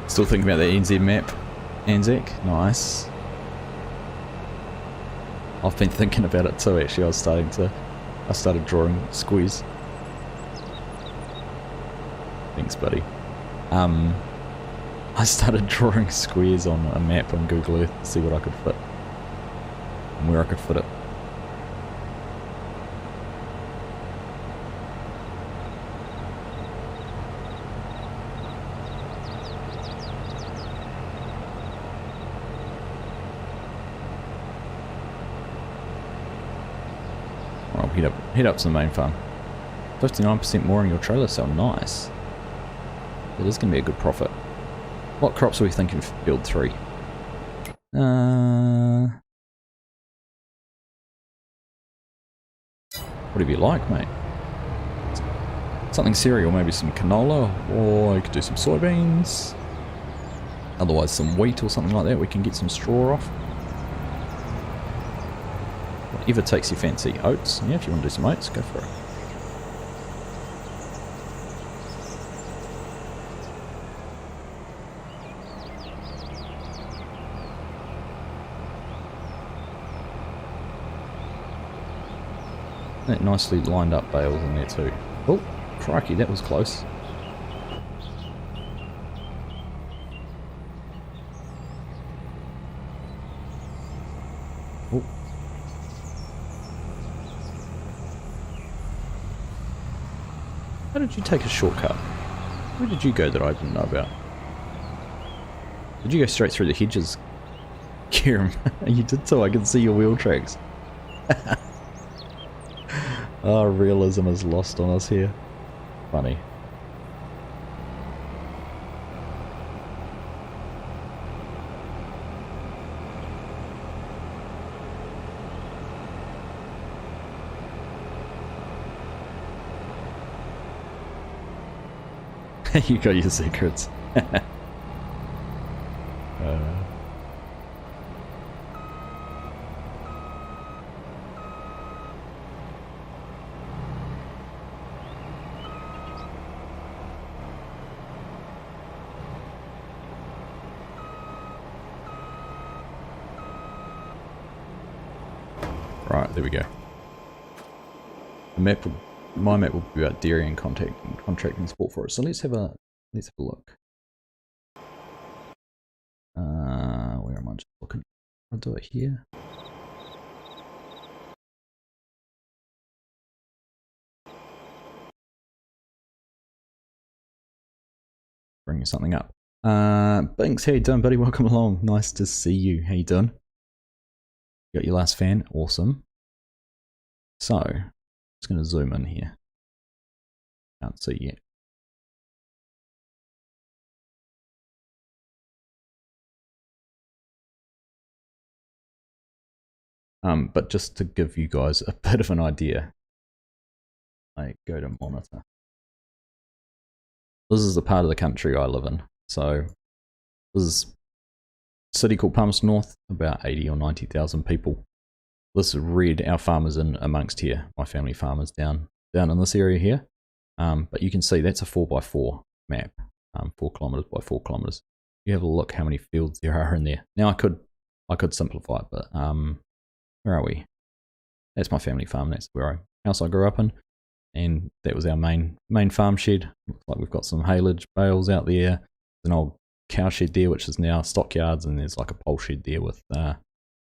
Still thinking about the NZ map, Anzac. Nice. I've been thinking about it too, actually. I started drawing squares. Thanks, buddy. I started drawing squares on a map on Google Earth to see what I could fit. And where I could fit it. I'll head up to the main farm. 59% more on your trailer sale, nice. It is going to be a good profit. What crops are we thinking for build 3? Whatever you like, mate. Something cereal, maybe some canola, or you could do some soybeans. Otherwise some wheat or something like that, we can get some straw off. Whatever takes your fancy. Oats, yeah, if you want to do some oats, go for it. That nicely lined up bales in there too. Oh, crikey, that was close. Oh. How did you take a shortcut? Where did you go that I didn't know about? Did you go straight through the hedges? Kieran, you did so, I can see your wheel tracks. Oh, realism is lost on us here. Funny. You got your secrets. Right, there we go. The map, my map will be about dairy and contracting support for it. So let's have a look. Where am I just looking? I'll do it here. Bring you something up. Binks, how you doing, buddy? Welcome along. Nice to see you. How you doing? You got your last fan? Awesome. So, just going to zoom in here. Can't see yet. But just to give you guys a bit of an idea, I go to monitor. This is the part of the country I live in. So, this is a city called Palmerston North, about 80 or 90,000 people. This is red, our farm is in amongst here. My family farm is down in this area here. But you can see that's a 4x4 map, 4 kilometers by 4 kilometers. You have a look how many fields there are in there. Now I could simplify it, but I Where are we? That's my family farm. That's where house I grew up in, and that was our main farm shed. Looks like we've got some haylage bales out there. There's an old cow shed there, which is now stockyards, and there's like a pole shed there with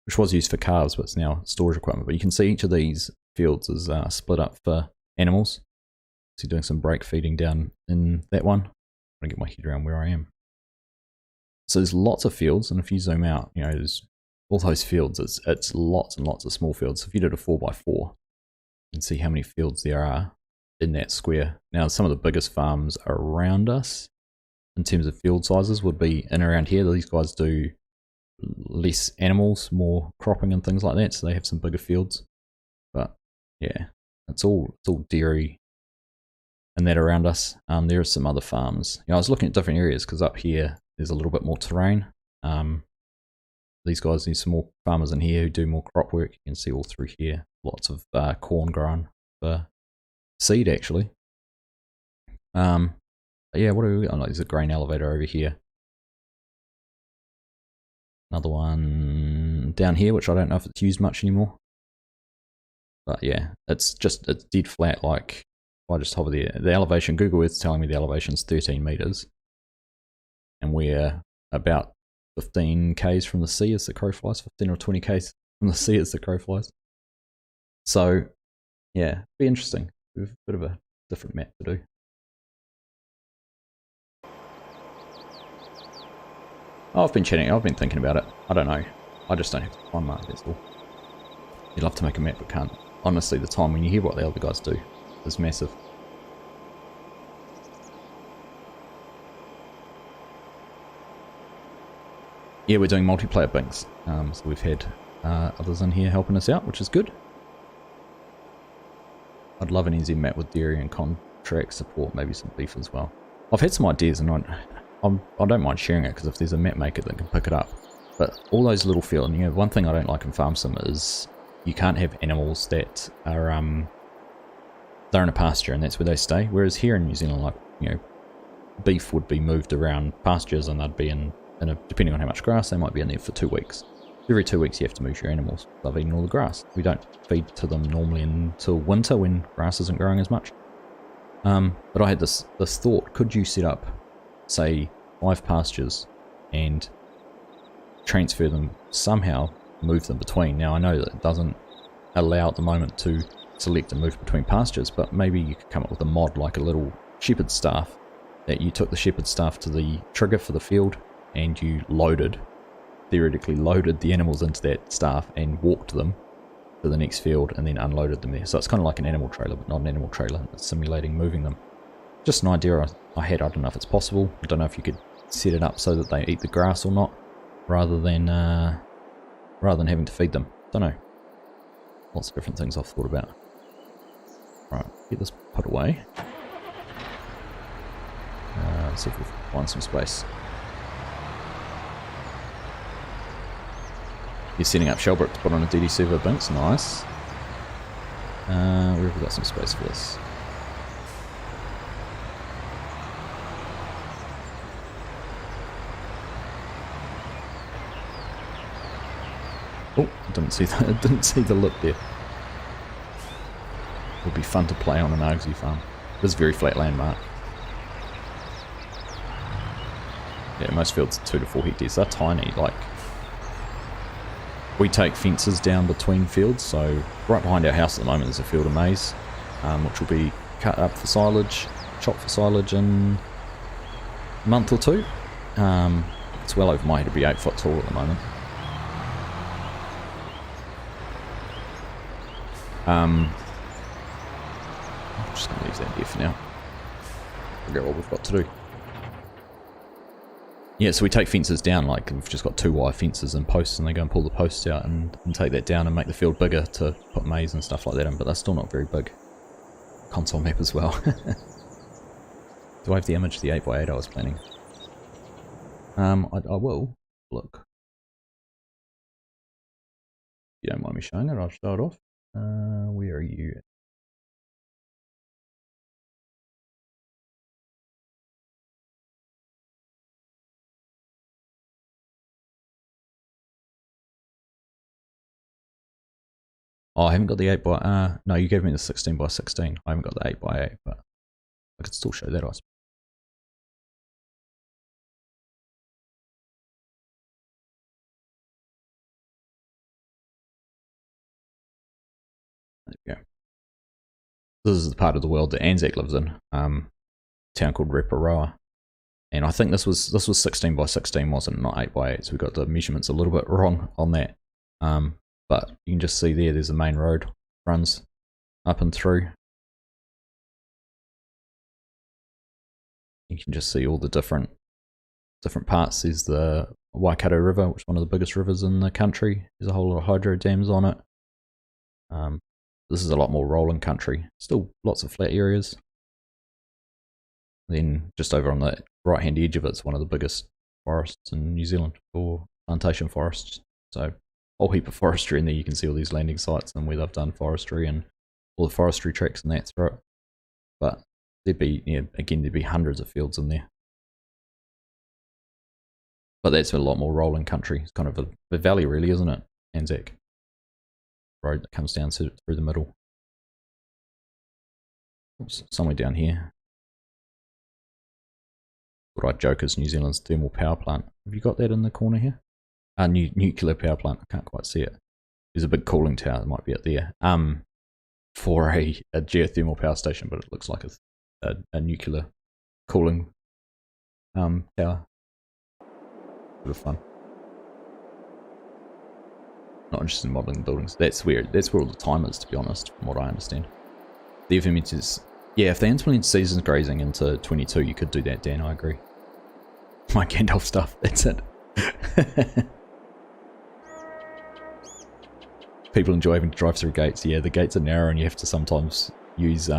which was used for calves, but it's now storage equipment. But you can see each of these fields is split up for animals. So you're doing some break feeding down in that one. I'm gonna get my head around where I am. So there's lots of fields, and if you zoom out, you know, there's all those fields. It's lots and lots of small fields. So if you did a 4x4, you can see how many fields there are in that square. Now, some of the biggest farms around us in terms of field sizes would be in around here. These guys do less animals, more cropping and things like that, so they have some bigger fields. But yeah, it's all dairy and that around us. There are some other farms. You know, I was looking at different areas because up here there's a little bit more terrain. These guys need some more farmers in here who do more crop work. You can see all through here, lots of corn grown for seed actually. Yeah, what do we got? Oh, there's a grain elevator over here. Another one down here, which I don't know if it's used much anymore. But yeah, it's dead flat. Like, if I just hover there, the elevation, Google Earth's telling me the elevation's 13 meters. And we're about 15 k's from the sea as the crow flies, 15 or 20 k's from the sea as the crow flies. So yeah, be interesting. We've a bit of a different map to do. Oh, I've been thinking about it. I don't know. I just don't have the time, Mark, that's all. You'd love to make a map, but can't. Honestly, the time when you hear what the other guys do is massive. Yeah, we're doing multiplayer binks. So we've had others in here helping us out, which is good. I'd love an NZ map with dairy and contract support, maybe some beef as well. I've had some ideas, and I don't mind sharing it, because if there's a map maker that can pick it up. But all those little fields, you know, one thing I don't like in Farm Sim is you can't have animals that are they're in a pasture and that's where they stay. Whereas here in New Zealand, like, you know, beef would be moved around pastures, and they'd be in a, depending on how much grass, they might be in there for 2 weeks. Every 2 weeks you have to move your animals. They've eaten all the grass. We don't feed to them normally until winter when grass isn't growing as much. But I had this thought, could you set up, say, 5 pastures and transfer them somehow, move them between. Now I know that it doesn't allow at the moment to select and move between pastures, but maybe you could come up with a mod like a little shepherd's staff, that you took the shepherd's staff to the trigger for the field and you theoretically loaded the animals into that staff and walked them to the next field and then unloaded them there. So it's kind of like an animal trailer, but not an animal trailer. It's simulating moving them. Just an idea I had. I don't know if it's possible. I don't know if you could set it up so that they eat the grass or not, rather than having to feed them. Don't know. Lots of different things I've thought about. Right, get this put away. Let's see if we can find some space. You're setting up Shellbrook to put on a DD server binks. Nice. Where have we got some space for this? Oh, I didn't see that. I didn't see the lip there. It would be fun to play on an Argsy farm. This is very flat land, Mark. Yeah, most fields are 2 to 4 hectares. They're tiny. Like, we take fences down between fields. So right behind our house at the moment is a field of maize, which will be cut up for silage, chopped for silage in a month or 2. It's well over my head to be 8 foot tall at the moment. I'm just going to leave that here for now. Forget what we've got to do. Yeah, so we take fences down, like we've just got 2 wire fences and posts, and they go and pull the posts out and take that down and make the field bigger to put maize and stuff like that in, but they're still not very big. Console map as well. Do I have the image of the 8x8 I was planning? I will. Look. If you don't mind me showing it, I'll show it off. Where are you? Oh, I haven't got the 8 by... no, you gave me the 16 by 16. I haven't got the 8 by 8, but I could still show that, I suppose. There we go. This is the part of the world that Anzac lives in. A town called Reparoa. And I think this was 16 by 16, wasn't it? Not 8 by 8, so we got the measurements a little bit wrong on that. But you can just see there's the main road, runs up and through. You can just see all the different parts. There's the Waikato River, which is one of the biggest rivers in the country. There's a whole lot of hydro dams on it. This is a lot more rolling country. Still lots of flat areas. Then just over on the right hand edge of it's one of the biggest forests in New Zealand for plantation forests. So a whole heap of forestry in there. You can see all these landing sites and where they've done forestry and all the forestry tracks and that through it. But there'd be, again, there'd be hundreds of fields in there. But that's a lot more rolling country. It's kind of a valley really, isn't it? Anzac road that comes down through the middle. Oops, somewhere down here. What I joke is New Zealand's thermal power plant. Have you got that in the corner here? Nuclear power plant. I can't quite see it. There's a big cooling tower that might be up there. For a geothermal power station, but it looks like a nuclear cooling tower. Bit of fun. Not interested in modelling buildings. That's where all the time is, to be honest, from what I understand. The FMH is... Yeah, if they implement seasons grazing into 22, you could do that, Dan, I agree. My Gandalf stuff, that's it. People enjoy having to drive through gates. Yeah, the gates are narrow and you have to sometimes use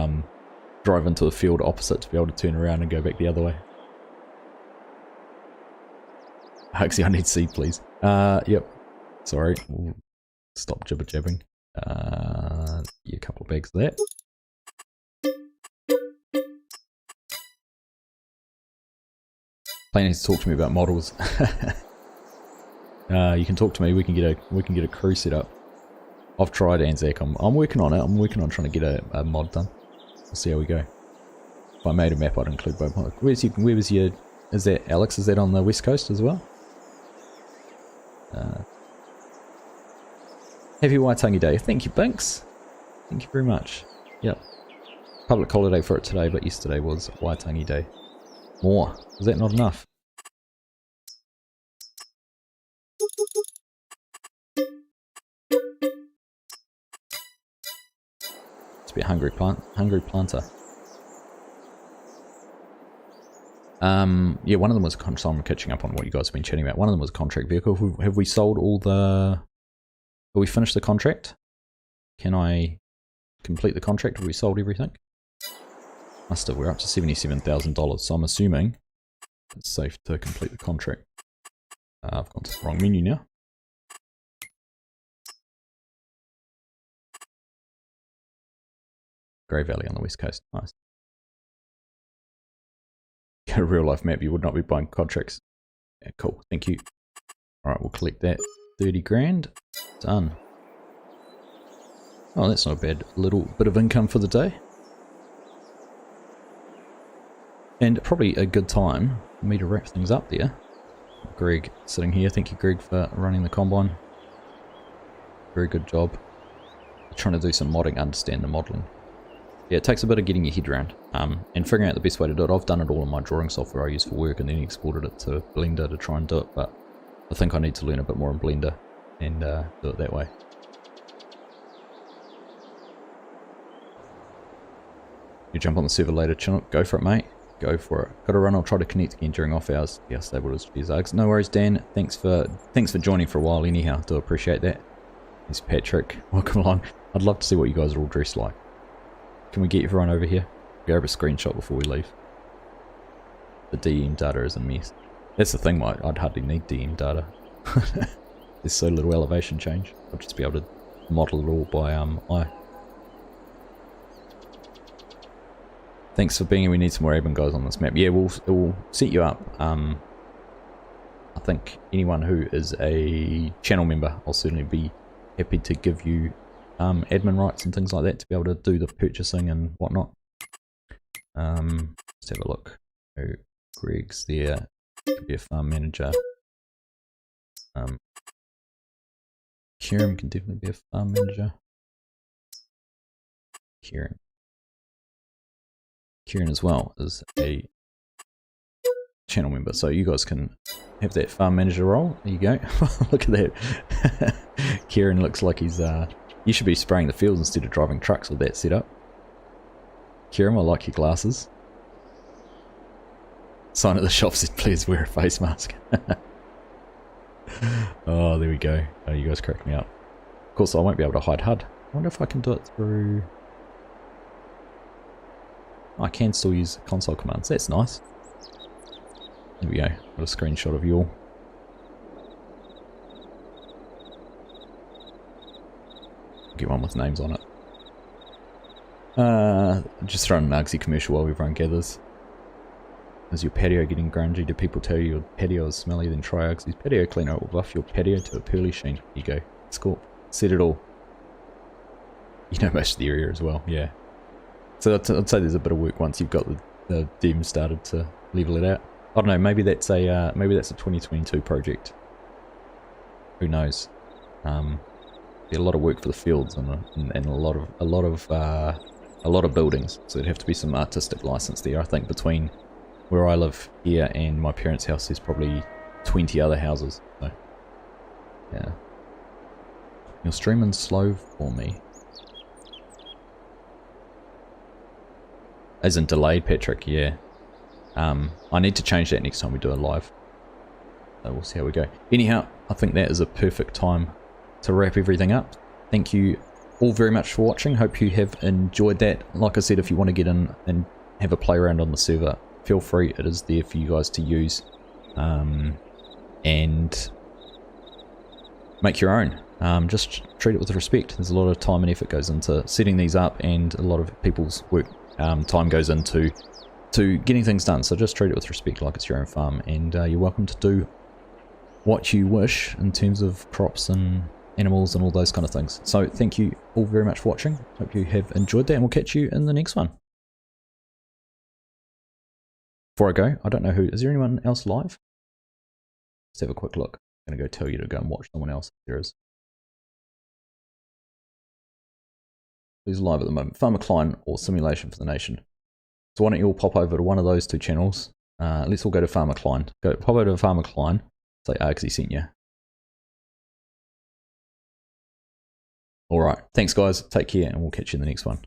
drive into a field opposite to be able to turn around and go back the other way. Argsy, I need seed, please. Yep. Sorry. We'll stop jibber jabbing. Yeah, a couple of bags of that. Planning to talk to me about models. You can talk to me. We can get a crew set up. I've tried Anzac. I'm working on it. I'm working on trying to get a mod done. We'll see how we go. If I made a map, I'd include both mods. Where was your? Is that Alex? Is that on the west coast as well? Happy Waitangi Day. Thank you, Binks. Thank you very much. Yep. Public holiday for it today, but yesterday was Waitangi Day. More. Is that not enough? It's a bit hungry planter. Yeah, one of them was so I'm catching up on what you guys have been chatting about. One of them was a contract vehicle. Have we sold all the... Have we finished the contract? Can I complete the contract? Have we sold everything? Must have. We're up to $77,000, so I'm assuming it's safe to complete the contract. I've gone to the wrong menu now. Grey Valley on the west coast. Nice. Get a real life map. You would not be buying contracts. Yeah, cool. Thank you. Alright, we'll collect that. 30 grand. Done. Oh, that's not a bad little bit of income for the day. And probably a good time for me to wrap things up there. Greg sitting here. Thank you, Greg, for running the combine. Very good job. Trying to do some modding, understand the modelling. Yeah, it takes a bit of getting your head around and figuring out the best way to do it. I've done it all in my drawing software I use for work and then exported it to Blender to try and do it, but I think I need to learn a bit more in Blender and do it that way. You jump on the server later, Chinook. Go for it, mate. Go for it. Got to run. I'll try to connect again during off hours. Yeah, stable as Args. No worries, Dan. Thanks for joining for a while. Anyhow, do appreciate that. There's Patrick. Welcome along. I'd love to see what you guys are all dressed like. Can we get everyone over here? Grab a screenshot before we leave. The DM data is a mess. That's the thing. I'd hardly need DM data. There's so little elevation change. I'll just be able to model it all by eye. Thanks for being here. We need some more Aben guys on this map. Yeah, we'll set you up. I think anyone who is a channel member, I'll certainly be happy to give you admin rights and things like that to be able to do the purchasing and whatnot. Let's have a look. So Greg's there, could be a farm manager. Kieran can definitely be a farm manager. Kieran as well is a channel member, so you guys can have that farm manager role. There you go. Look at that. Kieran looks like he's you should be spraying the fields instead of driving trucks with that setup. Kieran, I like your glasses. Sign at the shop said please wear a face mask. Oh, there we go. Oh, you guys crack me up. Of course I won't be able to hide HUD. I wonder if I can do it through... I can still use console commands. That's nice. There we go. Got a screenshot of you all. Get one with names on it. Just throwing an Argsy commercial while everyone gathers. Is your patio getting grungy? Do people tell you your patio is smelly? Then try Argsy's patio cleaner. It will buff your patio to a pearly sheen. Here you go. It's cool. Said it all. You know most of the area as well, yeah. So I'd say there's a bit of work once you've got the DEM started to level it out. I don't know, maybe that's a 2022 project. Who knows? Be a lot of work for the fields and a lot of buildings. So there'd have to be some artistic license there. I think between where I live here and my parents' house, there's probably 20 other houses. So yeah. You're streaming slow for me. As in delayed, Patrick, yeah. I need to change that next time we do a live. So we'll see how we go. Anyhow, I think that is a perfect time to wrap everything up. Thank you all very much for watching. Hope you have enjoyed that. Like I said, if you want to get in and have a play around on the server, feel free. It is there for you guys to use. And make your own. Just treat it with respect. There's a lot of time and effort goes into setting these up, and a lot of people's work time goes into getting things done. So just treat it with respect, like it's your own farm, and you're welcome to do what you wish in terms of crops and animals and all those kind of things. So thank you all very much for watching. Hope you have enjoyed that, and we'll catch you in the next one. Before I go, I don't know who, is there anyone else live? Let's have a quick look. I'm going to go tell you to go and watch someone else if there is. Who's live at the moment? Farmer Klein or Simulation for the Nation. So why don't you all pop over to one of those two channels. Let's all go to Farmer Klein. Pop over to Farmer Klein. Say Argsy sent you. Alright, thanks guys. Take care and we'll catch you in the next one.